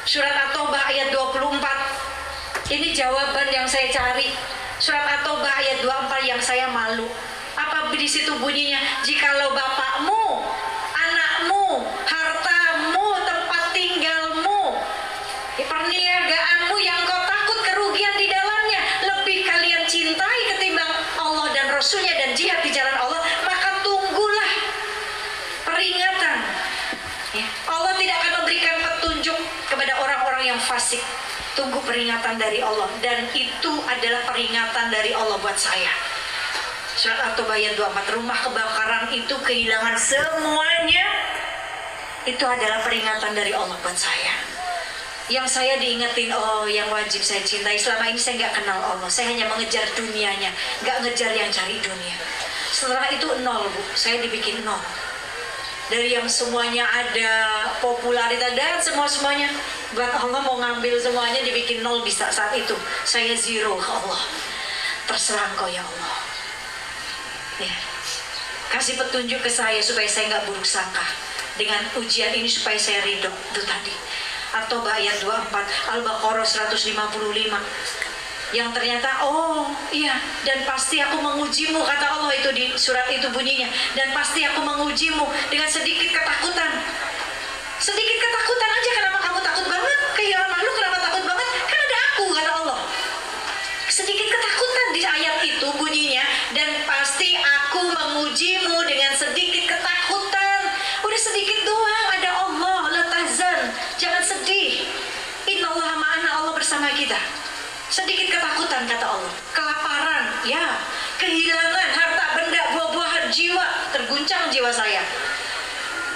Surat At-Taubah ayat 24. Ini jawaban yang saya cari. Surat At-Taubah ayat 24 yang saya malu. Apa di situ bunyinya? Jikalau bapakmu, anakmu, hartamu, tempat tinggalmu, perniagaanmu yang kau takut kerugian di dalamnya, lebih kalian cintai ketimbang Allah dan Rasulnya dan jihad di jalan Allah, maka tunggulah peringatan. Ya. Allah tidak akan memberikan petunjuk kepada orang-orang yang fasik. Tunggu peringatan dari Allah, dan itu adalah peringatan dari Allah buat saya. Surat At-Taubah ayat 24, rumah kebakaran itu kehilangan semuanya. Itu adalah peringatan dari Allah buat saya. Yang saya diingetin, oh yang wajib saya cintai. Selama ini saya nggak kenal Allah, saya hanya mengejar dunianya, nggak ngejar yang cari dunia. Setelah itu nol, Bu, saya dibikin nol. Dari yang semuanya ada, popularitas dan semuanya, buat Allah mau ngambil semuanya, dibikin nol bisa saat itu. Saya zero ke Allah. Terserah Engkau ya Allah. Ya. Kasih petunjuk ke saya supaya saya nggak buruk sangka dengan ujian ini, supaya saya ridho. Itu tadi. At-Taubah ayat 24, Al-Baqarah 155. Yang ternyata, oh iya, dan pasti aku mengujimu, kata Allah itu di surat itu bunyinya, dan pasti aku mengujimu dengan sedikit ketakutan. Sedikit ketakutan aja, kenapa kamu takut banget? Kehilangan makhluk kenapa takut banget? Kan ada aku, kata Allah. Sedikit ketakutan di ayat itu bunyinya, dan pasti aku mengujimu dengan sedikit ketakutan. Udah sedikit doang, ada Allah, la tahzan, jangan sedih. Innallaha ma'ana, Allah bersama kita. Sedikit ketakutan, kata Allah. Kelaparan, ya. Kehilangan harta benda, buah-buahan, jiwa. Terguncang jiwa saya.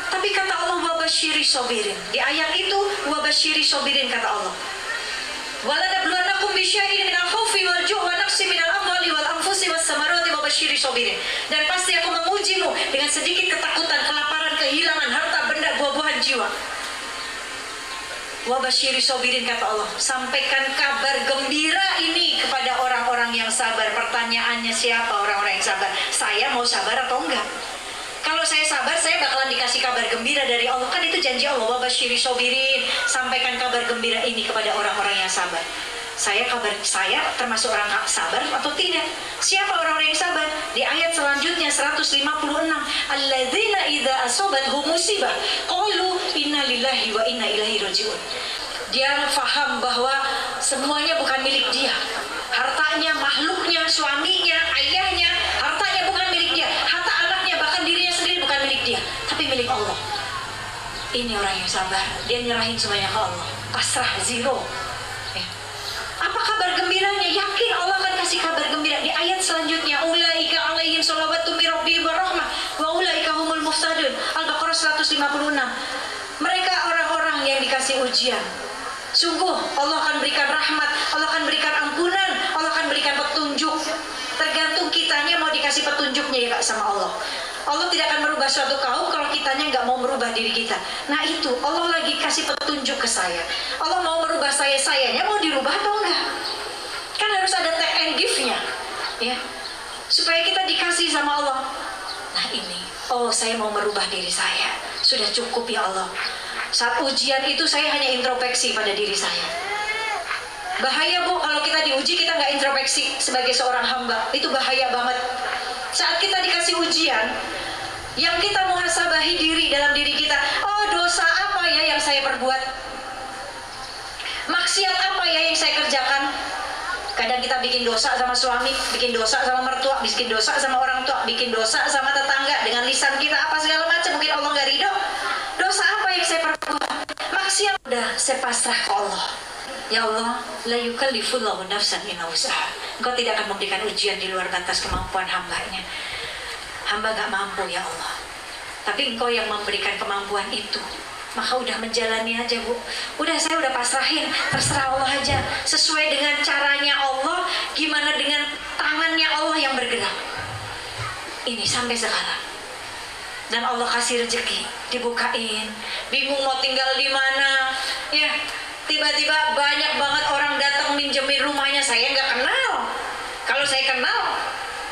Tapi kata Allah, wabasyiri sobirin. Di ayat itu, wabasyiri sobirin, kata Allah. Walanabluwannakum bisyai'in minal khawfi wal ju' wa naqsi minal amwali wal anfusi was samarati wabasyiri sobirin. Dan pasti aku mengujimu dengan sedikit ketakutan, kelaparan, kehilangan harta benda, buah-buahan, jiwa. Wabasyiri sobirin, kata Allah. Sampaikan kabar gembira ini kepada orang-orang yang sabar. Pertanyaannya, siapa orang-orang yang sabar? Saya mau sabar atau enggak? Kalau saya sabar, saya bakalan dikasih kabar gembira dari Allah. Kan itu janji Allah. Wabasyiri sobirin, sampaikan kabar gembira ini kepada orang-orang yang sabar. Saya termasuk orang sabar atau tidak? Siapa orang-orang yang sabar? Di ayat selanjutnya 156, alladzina idza asabathum musibah qalu inna lillahi wa inna ilaihi rajiun. Dia faham bahwa semuanya bukan milik dia. Hartanya, makhluknya, suaminya, ayahnya, hartanya bukan milik dia. Harta anaknya, bahkan dirinya sendiri bukan milik dia, tapi milik Allah. Ini orang yang sabar. Dia nyerahin semuanya ke Allah. Pasrah, zero. Apa kabar gembiranya? Yakin Allah akan kasih kabar gembira. Di ayat selanjutnya, ulaika alaihim sholawatu min rabbihim warahmah wa ulaika humul muhtadun. Al-Baqarah 156. Mereka orang-orang yang dikasih ujian. Sungguh Allah akan berikan rahmat, Allah akan berikan ampunan, Allah akan berikan petunjuk. Tergantung kitanya mau dikasih petunjuknya ya Kak sama Allah. Allah tidak akan merubah suatu kaum kalau kitanya nggak mau merubah diri kita. Nah itu, Allah lagi kasih petunjuk ke saya. Allah mau merubah sayanya mau dirubah atau enggak? Kan harus ada take and give-nya, ya. Supaya kita dikasih sama Allah. Nah ini, oh saya mau merubah diri saya. Sudah cukup ya Allah. Saat ujian itu saya hanya introspeksi pada diri saya. Bahaya Bu, kalau kita diuji kita nggak introspeksi sebagai seorang hamba. Itu bahaya banget. Saat kita dikasih ujian, yang kita muhasabahi diri dalam diri kita, oh dosa apa ya yang saya perbuat? Maksiat apa ya yang saya kerjakan? Kadang kita bikin dosa sama suami, bikin dosa sama mertua, bikin dosa sama orang tua, bikin dosa sama tetangga dengan lisan kita apa segala macam. Mungkin Allah nggak ridho. Dosa apa yang saya perbuat? Maksiat. Udah saya pasrah ke Allah. Ya Allah, la yukallifullahu nafsan illa wus'aha. Engkau tidak akan memberikan ujian di luar batas kemampuan hambanya. Hamba gak mampu ya Allah. Tapi Engkau yang memberikan kemampuan itu. Maka udah menjalani aja Bu. Udah saya udah pasrahin. Terserah Allah aja. Sesuai dengan caranya Allah. Gimana dengan tangannya Allah yang bergerak. Ini sampai sekarang. Dan Allah kasih rezeki. Dibukain. Bingung mau tinggal di mana. Ya. Tiba-tiba banyak banget orang datang minjemin rumahnya. Saya nggak kenal. Kalau saya kenal,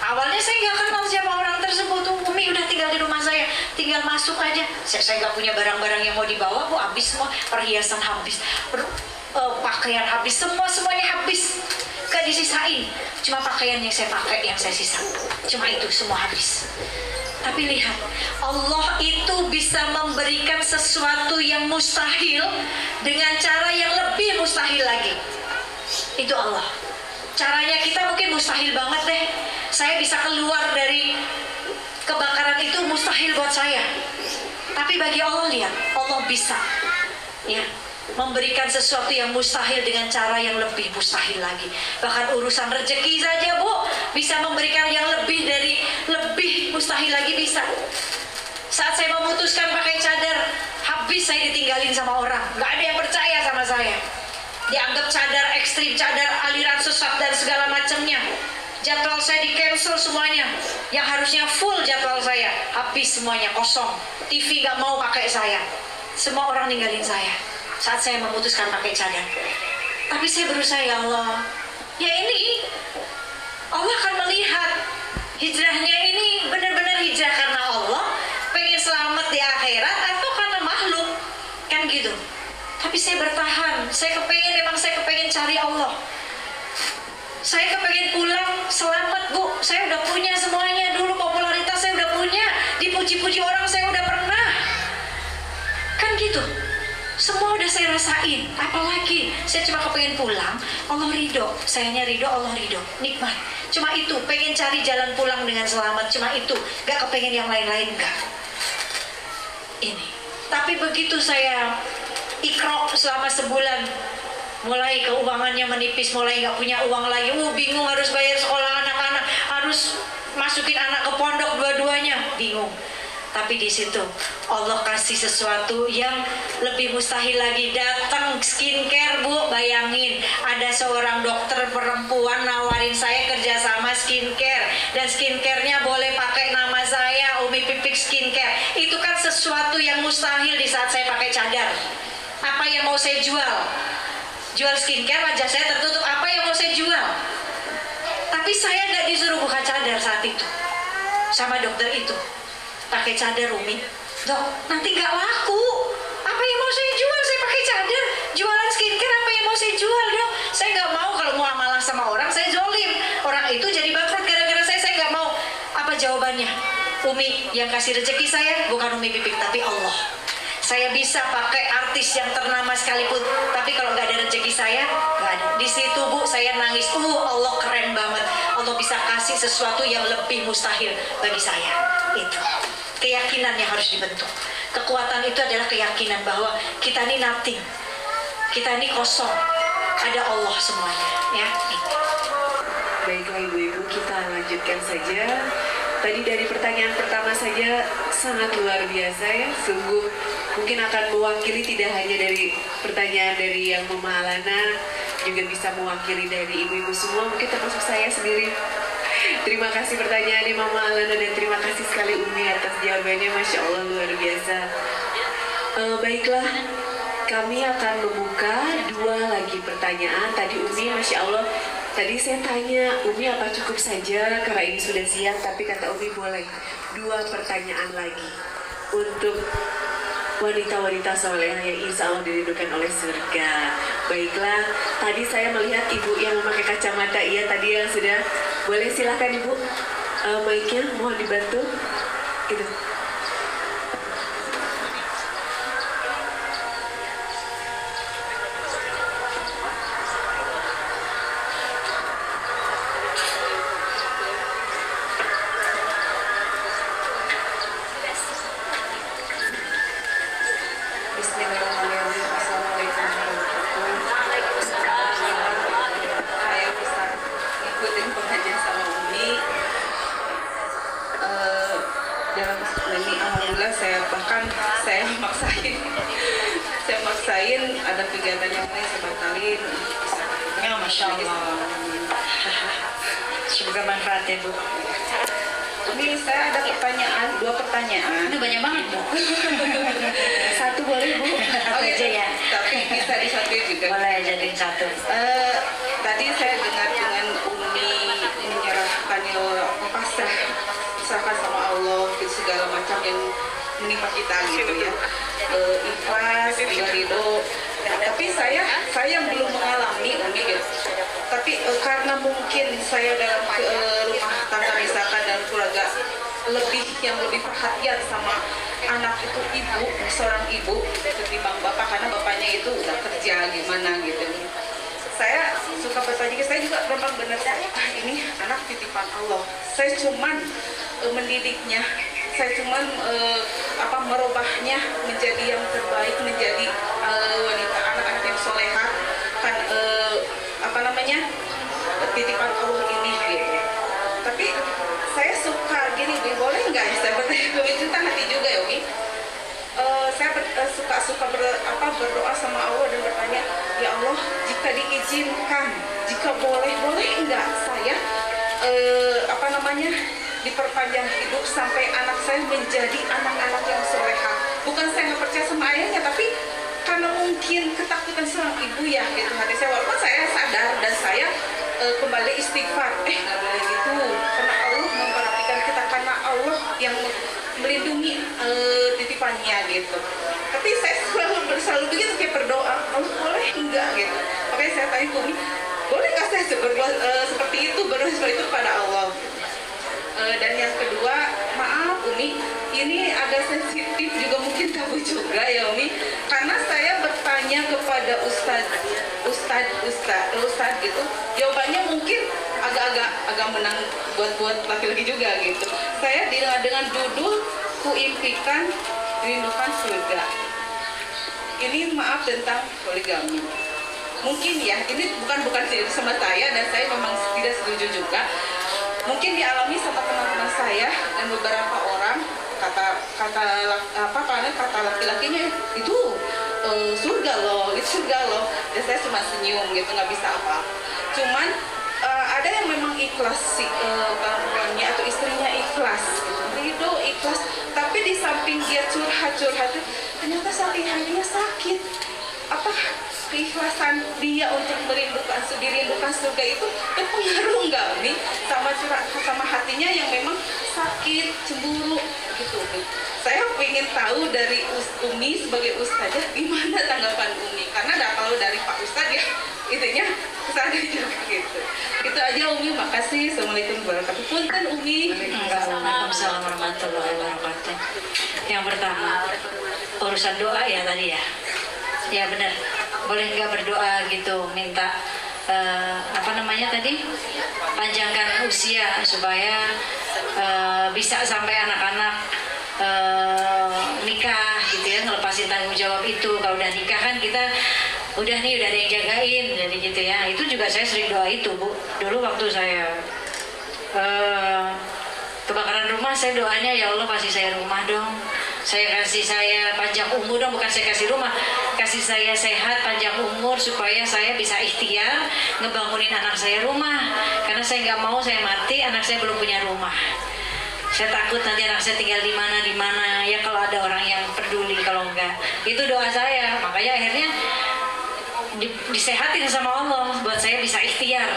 awalnya saya nggak kenal siapa orang tersebut. Umi udah tinggal di rumah saya, tinggal masuk aja. Saya nggak punya barang-barang yang mau dibawa, Bu, habis semua. Perhiasan habis, pakaian habis, semuanya habis. Gak disisain. Cuma pakaian yang saya pakai, yang saya sisa. Cuma itu semua habis. Tapi lihat, Allah itu bisa memberikan sesuatu yang mustahil dengan cara yang lebih mustahil lagi. Itu Allah. Caranya kita mungkin mustahil banget deh. Saya bisa keluar dari kebakaran itu mustahil buat saya. Tapi bagi Allah lihat, Allah bisa. Ya. Memberikan sesuatu yang mustahil dengan cara yang lebih mustahil lagi. Bahkan urusan rezeki saja Bu, bisa memberikan yang lebih mustahil lagi bisa. Saat saya memutuskan pakai cadar, habis saya ditinggalin sama orang. Gak ada yang percaya sama saya. Dianggap cadar ekstrim, cadar aliran sesat dan segala macamnya. Jadwal saya di cancel semuanya. Yang harusnya full jadwal saya, habis semuanya, kosong. TV gak mau pakai saya. Semua orang ninggalin saya saat saya memutuskan pakai cadar. Tapi saya berusaha ya Allah. Ya ini Allah akan melihat hijrahnya ini benar-benar hijrah karena Allah, pengen selamat di akhirat atau karena makhluk. Kan gitu. Tapi saya bertahan. Saya kepengen cari Allah. Saya kepengen pulang selamat Bu. Saya udah punya semuanya. Dulu popularitas saya udah punya. Dipuji-puji orang saya udah pernah. Kan gitu. Semua udah saya rasain, apalagi saya cuma kepengen pulang, Allah ridho, sayanya ridho, Allah ridho, nikmat. Cuma itu, pengen cari jalan pulang dengan selamat, cuma itu, gak kepengen yang lain-lain, gak. Ini, tapi begitu saya ikro selama sebulan, mulai keuangannya menipis, mulai gak punya uang lagi, bingung harus bayar sekolah anak-anak, harus masukin anak ke pondok dua-duanya, bingung. Tapi di situ Allah kasih sesuatu yang lebih mustahil lagi. Datang skincare Bu, bayangin ada seorang dokter perempuan nawarin saya kerjasama skincare, dan skincarenya boleh pakai nama saya, Umi Pipik Skincare. Itu kan sesuatu yang mustahil di saat saya pakai cadar. Apa yang mau saya jual? Jual skincare, wajah saya tertutup. Apa yang mau saya jual? Tapi saya nggak disuruh buka cadar saat itu sama dokter itu. Pakai cadar Umi, Dok, nanti nggak laku. Apa yang mau saya jual? Saya pakai cadar, jualan skincare apa yang mau saya jual Dok? Saya nggak mau Umi yang kasih rezeki saya bukan Umi Pipik tapi Allah. Saya bisa pakai artis yang ternama sekalipun, tapi kalau nggak ada rezeki saya, nggak ada. Di situ Bu, saya nangis. Allah keren banget. Allah bisa kasih sesuatu yang lebih mustahil bagi saya. Itu keyakinan yang harus dibentuk. Kekuatan itu adalah keyakinan bahwa kita ini nothing, kita ini kosong. Ada Allah semuanya, ya. Itu. Baiklah ibu-ibu, kita lanjutkan saja. Tadi dari pertanyaan pertama saja sangat luar biasa ya, sungguh mungkin akan mewakili tidak hanya dari pertanyaan dari yang Mama Alana, juga bisa mewakili dari ibu-ibu semua, mungkin termasuk saya sendiri. Terima kasih pertanyaannya Mama Alana dan terima kasih sekali Umi atas jawabannya, Masya Allah luar biasa. Baiklah, kami akan membuka 2 lagi pertanyaan. Tadi Umi, Masya Allah, tadi saya tanya, Umi apa cukup saja karena ini sudah siang, tapi kata Umi boleh 2 pertanyaan lagi untuk wanita-wanita soleh yang insya Allah dirindukan oleh surga. Baiklah, tadi saya melihat ibu yang memakai kacamata, iya tadi yang sudah, boleh silahkan ibu, mic-nya mohon dibantu, gitu. Saya maksain ada kegiatan yang lain saya batalin. Ya, Masya Allah. Semoga manfaat ya Bu. Ini saya ada pertanyaan, 2 pertanyaan. Itu banyak banget Bu. Satu boleh Bu? Aja ya. Tapi bisa disatuin juga. Boleh jadiin 1. Tadi saya dengar dengan Umi menyerahkan pasrahkan sama Allah gitu, segala macam yang menimpa kita gitu ya, ikhlas, ridho. Tapi saya belum mengalami Umi gitu. Tapi karena mungkin saya dalam rumah tangga misalkan dalam keluarga yang lebih perhatian sama anak itu seorang ibu ketimbang bapak, karena bapaknya itu udah kerja gimana gitu. Saya suka bertanya, saya juga memang benar ini anak titipan Allah. Saya cuman mendidiknya, saya cuman merubahnya menjadi yang terbaik, menjadi wanita anak-anak yang solehah kan, titipan Allah ini gitu. Tapi saya suka gini, boleh nggak saya bertanya, cinta hati juga ya Umi. Saya suka berdoa sama Allah dan bertanya, ya Allah, jika diizinkan, jika boleh enggak saya diperpanjang hidup sampai anak saya menjadi anak-anak yang soleha. Bukan saya nggak percaya sama ayahnya, tapi karena mungkin ketakutan seorang ibu ya gitu hati saya, walaupun saya sadar dan saya kembali istighfar, nggak boleh gitu, karena Allah memperhatikan kita, karena Allah yang melindungi titipannya gitu. Tapi saya selalu begitu, kayak berdoa, Allah boleh enggak gitu. Makanya saya tanya ke Umi, boleh nggak saya berdoa seperti itu, berdoa seperti itu kepada Allah. Dan yang kedua, maaf Umi, ini agak sensitif juga, mungkin tabu juga ya Umi, karena saya bertanya kepada Ustadz gitu, jawabannya mungkin agak menang buat laki-laki juga gitu. Saya dengan judul Kuimpikan Rindukan Surga. Ini maaf tentang poligami. Mungkin ya, ini bukan sama saya dan saya memang tidak setuju juga. Mungkin dialami sama teman-teman saya dan beberapa orang, kata laki-lakinya itu surga loh, dan saya cuma senyum gitu, nggak bisa apa. Cuman ada yang memang ikhlas si perempuannya atau istrinya ikhlas gitu. Ridho ikhlas, tapi di samping dia curhat ternyata hatinya sakit. Apa keikhlasan dia untuk dirindukan surga itu berpengaruh nggak nih sama hatinya yang memang sakit, cemburu gitu. Saya ingin tahu dari Umi sebagai ustazah, gimana tanggapan Umi, karena kalau dari Pak Ustadz ya intinya kesana juga gitu. Itu aja Umi, makasih. kasih. Assalamualaikum warahmatullahi wabarakatuh. Punten Umi. Waalaikumsalam warahmatullahi wabarakatuh. Yang pertama, urusan doa ya tadi ya. Ya benar. Boleh nggak berdoa gitu, minta apa namanya tadi? Panjangkan usia supaya bisa sampai anak-anak nikah gitu ya, ngelepasin tanggung jawab itu. Kalau udah nikah kan kita udah nih, udah ada yang jagain, jadi gitu ya. Itu juga saya sering doa itu, Bu. Dulu waktu saya kebakaran rumah, saya doanya, ya Allah kasih saya rumah dong, kasih saya panjang umur dong, bukan saya kasih rumah, kasih saya sehat, panjang umur, supaya saya bisa ikhtiar ngebangunin anak saya rumah. Karena saya nggak mau saya mati, anak saya belum punya rumah. Saya takut nanti anak saya tinggal di mana ya, kalau ada orang yang peduli, kalau enggak. Itu doa saya. Makanya akhirnya disehatin sama Allah buat saya bisa ikhtiar,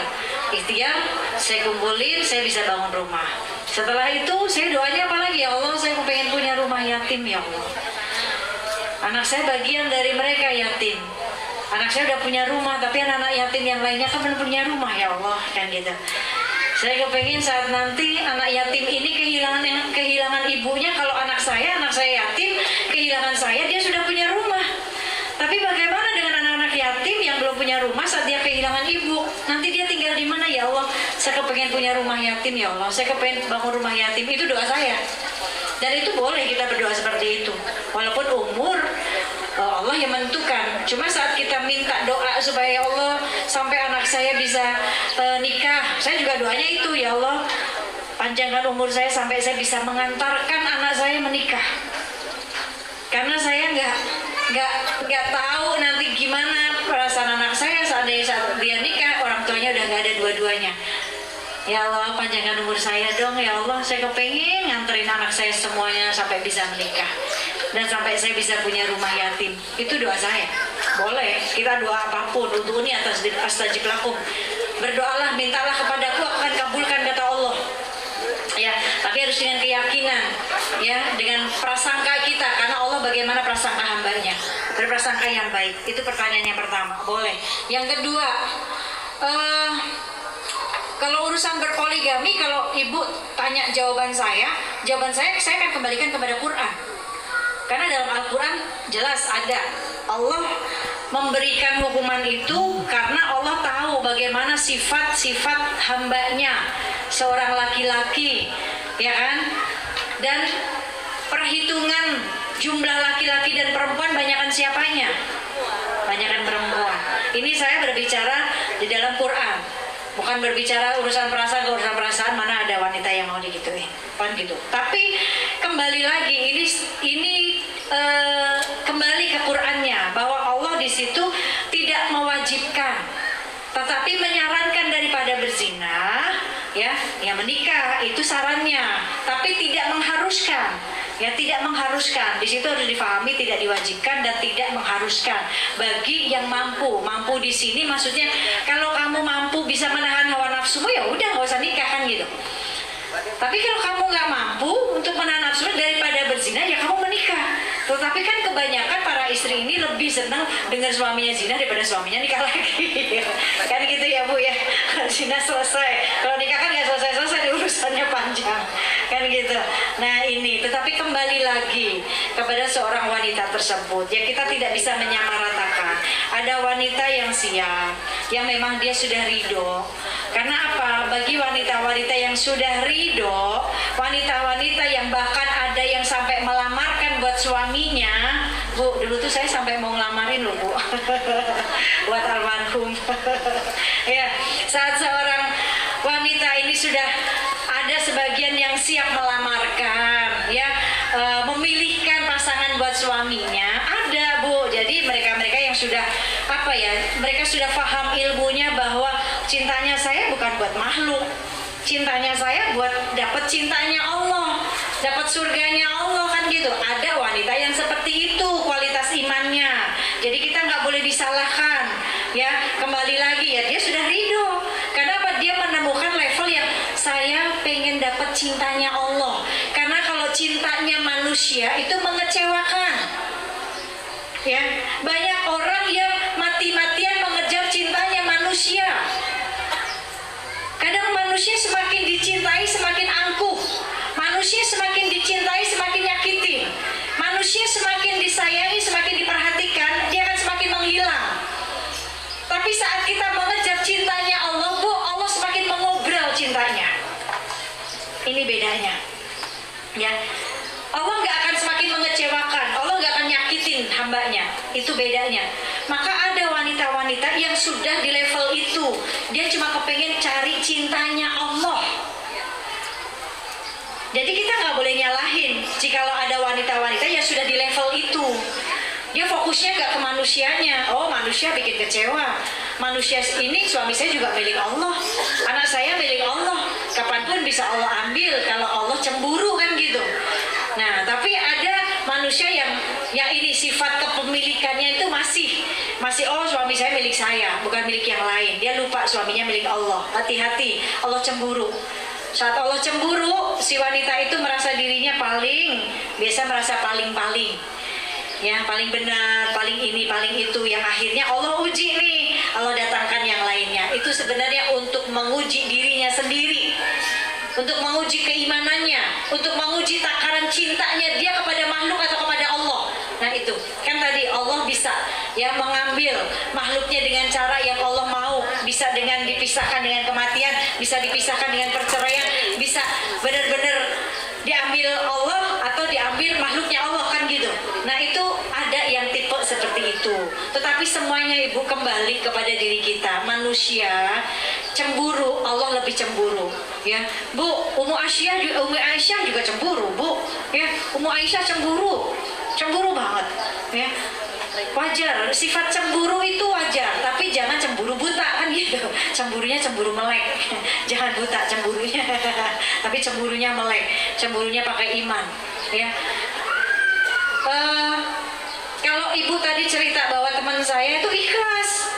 saya kumpulin, saya bisa bangun rumah. Setelah itu saya doanya apa lagi? Ya Allah, saya pengen punya rumah yatim ya Allah. Anak saya bagian dari mereka yatim. Anak saya udah punya rumah, tapi anak-anak yatim yang lainnya kan belum punya rumah ya Allah, kan gitu. Saya kepengen saat nanti anak yatim ini kehilangan ibunya. Kalau anak saya yatim, kehilangan saya, dia sudah punya rumah. Tapi bagaimana dengan anak-anak yatim yang belum punya rumah saat dia kehilangan ibu? Nanti dia tinggal di mana ya Allah? Saya kepengen punya rumah yatim ya Allah. Saya kepengen bangun rumah yatim. Itu doa saya. Dan itu boleh kita berdoa seperti itu. Walaupun umur Allah yang menentukan. Cuma saat kita minta doa supaya ya Allah sampai anak saya bisa nikah, saya juga doanya itu, ya Allah panjangkan umur saya sampai saya bisa mengantarkan anak saya menikah. Karena saya nggak tahu nanti gimana perasaan anak saya saat dia nikah, orang tuanya udah nggak ada dua-duanya. Ya Allah, panjangkan umur saya dong ya Allah, saya kepengen nganterin anak saya semuanya sampai bisa menikah dan sampai saya bisa punya rumah yatim. Itu doa saya. Boleh kita doa apapun, untuk ini atas astajib lakum. Berdoalah, mintalah kepadaku, aku akan kabulkan, kata Allah. Ya, tapi harus dengan keyakinan, ya, dengan prasangka kita, karena Allah bagaimana prasangka hambanya, berprasangka yang baik. Itu pertanyaan yang pertama. Boleh. Yang kedua, kalau urusan berpoligami, kalau ibu tanya jawaban saya akan kembalikan kepada Quran. Karena dalam Al-Quran jelas ada, Allah memberikan hukuman itu karena Allah tahu bagaimana sifat-sifat hambanya, seorang laki-laki, ya kan? Dan perhitungan jumlah laki-laki dan perempuan banyakan siapanya? Banyakan perempuan. Ini saya berbicara di dalam Quran, bukan berbicara urusan perasaan mana ada wanita yang mau digituin, kan gitu. Tapi kembali lagi, ini kembali ke Qurannya, bahwa Allah di situ tidak mewajibkan, tetapi menyarankan daripada berzina, ya menikah itu sarannya, tapi tidak mengharuskan. Ya, tidak mengharuskan. Di situ harus difahami tidak diwajibkan dan tidak mengharuskan bagi yang mampu. Mampu di sini maksudnya kalau kamu mampu bisa menahan hawa nafsumu, ya udah nggak usah nikah, kan gitu. Tapi kalau kamu nggak mampu untuk menahan nafsu daripada berzina, ya kamu menikah. Tetapi kan kebanyakan para istri ini lebih senang dengar suaminya zina daripada suaminya nikah lagi. Kan gitu ya Bu ya. Zina selesai. Kalau nikah kan nggak selesai-selesai, urusannya panjang. Kan gitu. Nah ini, tetapi kembali lagi kepada seorang wanita tersebut. Ya kita tidak bisa menyamaratakan. Ada wanita yang siap, yang memang dia sudah ridho. Karena apa? Bagi wanita-wanita yang sudah ridho, wanita-wanita yang bahkan ada yang sampai melamarkan buat suaminya. Bu, dulu tuh saya sampai mau ngelamarin loh Bu. Buat almarhum. Ya, saat seorang wanita ini sudah ada sebagian yang siap melamarkan, ya, memilihkan pasangan buat suaminya, ada Bu. Jadi mereka-mereka yang sudah mereka sudah paham ilmunya bahwa cintanya saya bukan buat makhluk, cintanya saya buat dapat cintanya Allah, dapat surganya Allah, kan gitu. Ada wanita yang seperti itu kualitas imannya, jadi kita nggak boleh disalahkan, ya. Kembali lagi ya, dia sudah ridho. Kenapa? Dia menemukan level yang saya pengen dapat cintanya Allah. Karena kalau cintanya manusia itu mengecewakan. Ya, banyak orang yang mati-matian mengejar cintanya manusia. Kadang manusia hambanya. Itu bedanya. Maka ada wanita-wanita yang sudah di level itu, dia cuma kepengen cari cintanya Allah. Jadi kita nggak boleh nyalahin jikalau ada wanita-wanita yang sudah di level itu. Dia fokusnya nggak ke manusianya. Oh, manusia bikin kecewa. Manusia ini, suami saya juga milik Allah, anak saya milik Allah. Kapanpun bisa Allah ambil kalau Allah cemburu kan gitu. Nah, tapi ada manusia yang ini sifat kepemilikannya itu masih oh, suami saya milik saya, bukan milik yang lain. Dia lupa suaminya milik Allah. Hati-hati, Allah cemburu. Saat Allah cemburu, si wanita itu merasa dirinya biasa merasa paling-paling. Ya, paling benar, paling ini, paling itu. Yang akhirnya Allah uji nih, Allah datangkan yang lainnya. Itu sebenarnya untuk menguji dirinya sendiri, untuk menguji keimanannya, untuk menguji takaran cintanya dia kepada makhluk atau kepada Allah. Nah itu, kan tadi Allah bisa ya mengambil makhluknya dengan cara yang Allah mau. Bisa dengan dipisahkan dengan kematian, bisa dipisahkan dengan perceraian, bisa benar-benar diambil Allah atau diambil makhluknya Allah, kan gitu. Nah itu ada yang tipe seperti itu. Tetapi semuanya Ibu kembali kepada diri kita. Manusia cemburu, Allah lebih cemburu. Ya, Bu, Ummu Aisyah juga cemburu, Bu. Ya, Ummu Aisyah cemburu banget. Ya, wajar. Sifat cemburu itu wajar, tapi jangan cemburu buta, kan gitu. Cemburunya cemburu melek. Jangan buta cemburunya, tapi cemburunya melek. Cemburunya pakai iman. Ya. Kalau Ibu tadi cerita bahwa teman saya itu ikhlas,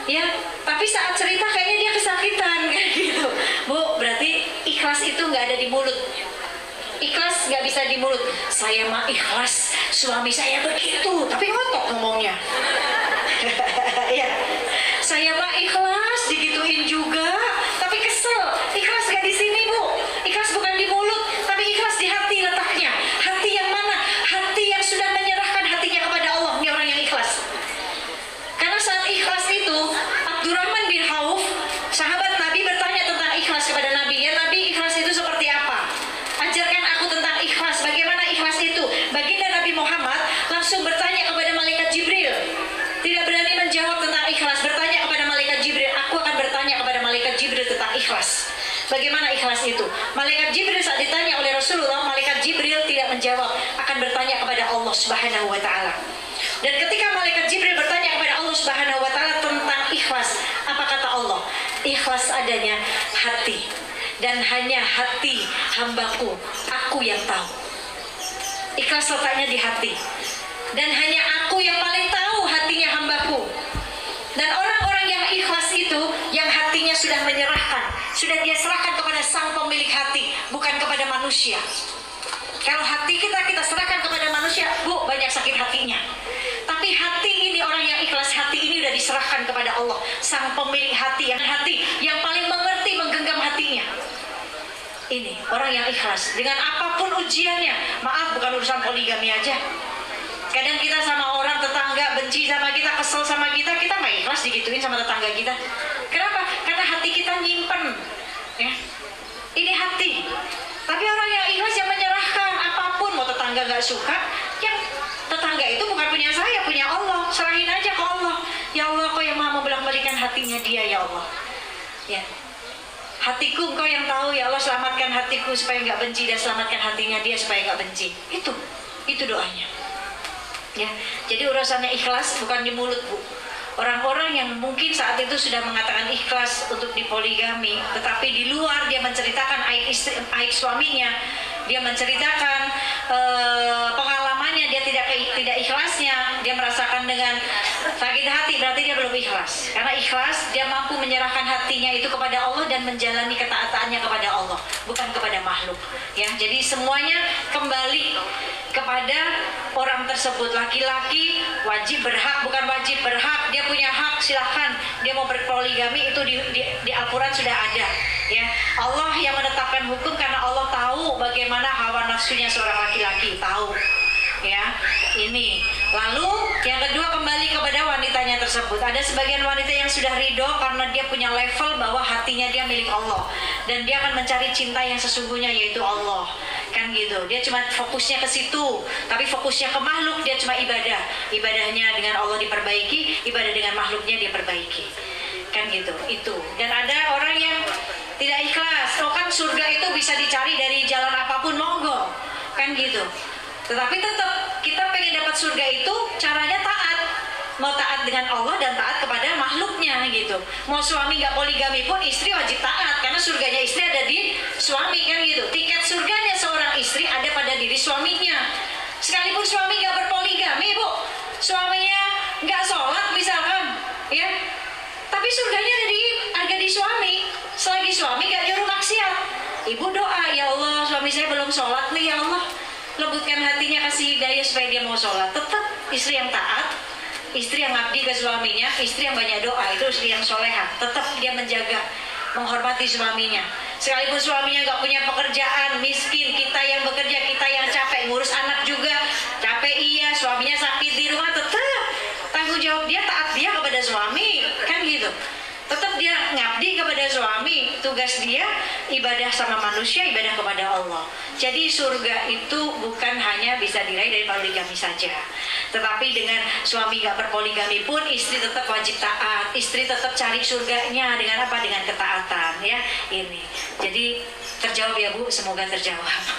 ya, tapi saat cerita kayaknya dia kesakitan, kayak gitu. Bu, berarti ikhlas itu nggak ada di mulut. Ikhlas nggak bisa di mulut. Saya mah ikhlas, suami saya begitu, tapi ngotot ngomongnya. Ya, saya mah ikhlas, digituin juga, tapi kesel. Ikhlas nggak di sini, Bu. Ikhlas bukan di mulut, tapi ikhlas di hati letaknya. Hati yang mana? Hati yang sudah menyerahkan hatinya kepada Allah. Ini orang yang ikhlas. Karena saat ikhlas itu, Abdurrahman bin Auf, sahabat Nabi, bertanya tentang ikhlas kepada Nabi. Ya Nabi, ikhlas itu seperti apa? Ajarkan aku tentang ikhlas. Bagaimana ikhlas itu? Baginda Nabi Muhammad langsung bertanya kepada malaikat Jibril. Tidak berani menjawab tentang ikhlas. Bertanya kepada malaikat Jibril. Aku akan bertanya kepada malaikat Jibril tentang ikhlas. Bagaimana ikhlas itu? Malaikat Jibril saat ditanya oleh Rasulullah, malaikat Jibril tidak menjawab, akan bertanya kepada Allah Subhanahu wa taala. Dan ketika malaikat Jibril bertanya kepada Allah Subhanahu wa taala tentang ikhlas, apa kata Allah? Ikhlas adanya hati. Dan hanya hati hambaku, aku yang tahu. Ikhlas letaknya di hati. Dan hanya aku yang paling tahu hatinya hambaku. Dan orang-orang yang ikhlas itu, yang hatinya sudah menyerahkan, sudah dia serahkan kepada sang pemilik hati, bukan kepada manusia. Kalau hati kita serahkan kepada manusia, Bu, banyak sakit hatinya. Tapi hati ini, orang yang ikhlas, hati ini sudah diserahkan kepada Allah, sang pemilik hati yang paling mengerti, menggenggam hatinya. Ini orang yang ikhlas dengan apapun ujiannya. Maaf, bukan urusan poligami aja. Kadang kita sama orang tetangga benci sama kita, kesel sama kita nggak ikhlas digituin sama tetangga kita. Kenapa? Karena hati kita nyimpen. Ya, ini hati. Tapi orang yang ikhlas yang menyerahkan apapun, mau tetangga nggak suka, yang tetangga itu bukan punya saya, punya Allah. Serahin aja ke Allah. Ya Allah, Kau yang maha membolak-balikan hatinya dia, ya Allah. Ya. Hatiku Engkau yang tahu, ya Allah, selamatkan hatiku supaya nggak benci, dan selamatkan hatinya dia supaya nggak benci. Itu doanya. Ya, jadi urusannya ikhlas bukan di mulut, Bu. Orang-orang yang mungkin saat itu sudah mengatakan ikhlas untuk dipoligami, tetapi di luar dia menceritakan aib suaminya, dia menceritakan pengalamannya, dia tidak ikhlasnya, dia merasakan dengan sakit hati, berarti dia belum ikhlas. Karena ikhlas, dia mampu menyerahkan hatinya itu kepada Allah dan menjalani ketaatannya kepada Allah, bukan kepada makhluk. Ya, jadi semuanya kembali kepada orang tersebut. Laki-laki wajib berhak, bukan wajib berhak, dia punya hak, silahkan dia mau berpoligami, itu di Al-Quran sudah ada. Ya, Allah yang menetapkan hukum karena Allah tahu bagaimana hawa nafsunya seorang laki-laki, tahu. Ya, ini. Lalu yang kedua, kembali kepada wanitanya tersebut. Ada sebagian wanita yang sudah ridho karena dia punya level bahwa hatinya dia milik Allah, dan dia akan mencari cinta yang sesungguhnya, yaitu Allah. kan gitu. Dia cuma fokusnya ke situ, tapi fokusnya ke makhluk, dia cuma ibadahnya dengan Allah diperbaiki, ibadah dengan makhluknya dia perbaiki, kan gitu. Itu. Dan ada orang yang tidak ikhlas. Oh kan surga itu bisa dicari dari jalan apapun, monggo, kan gitu. Tetapi tetap kita pengen dapat surga itu caranya taat. Mau taat dengan Allah dan taat kepada makhluknya gitu. Mau suami nggak poligami pun istri wajib taat, karena surganya istri ada di suami, kan gitu. Tiket surganya seorang istri ada pada diri suaminya. Sekalipun suami nggak berpoligami, Bu, suaminya nggak sholat misalkan, ya, tapi surganya ada di suami. Selagi suami nggak nyuruh maksiat, ibu doa, ya Allah, suami saya belum sholat nih, ya Allah, lembutkan hatinya, kasih hidayah supaya dia mau sholat. Tetap istri yang taat, istri yang ngabdi ke suaminya, istri yang banyak doa, itu istri yang soleha. Tetap dia menjaga, menghormati suaminya. Sekalipun suaminya nggak punya pekerjaan, miskin, kita yang bekerja, kita yang capek, ngurus anak juga, capek iya, suaminya sakit di rumah, tetap tanggung jawab dia, taat dia kepada suami, kan gitu. Tetap dia ngabdi kepada suami, tugas dia ibadah sama manusia, ibadah kepada Allah. Jadi surga itu bukan hanya bisa diraih dari poligami saja, tetapi dengan suami gak berpoligami pun istri tetap wajib taat, istri tetap cari surganya dengan apa? Dengan ketaatan, ya. Ini. Jadi terjawab ya Bu, semoga terjawab.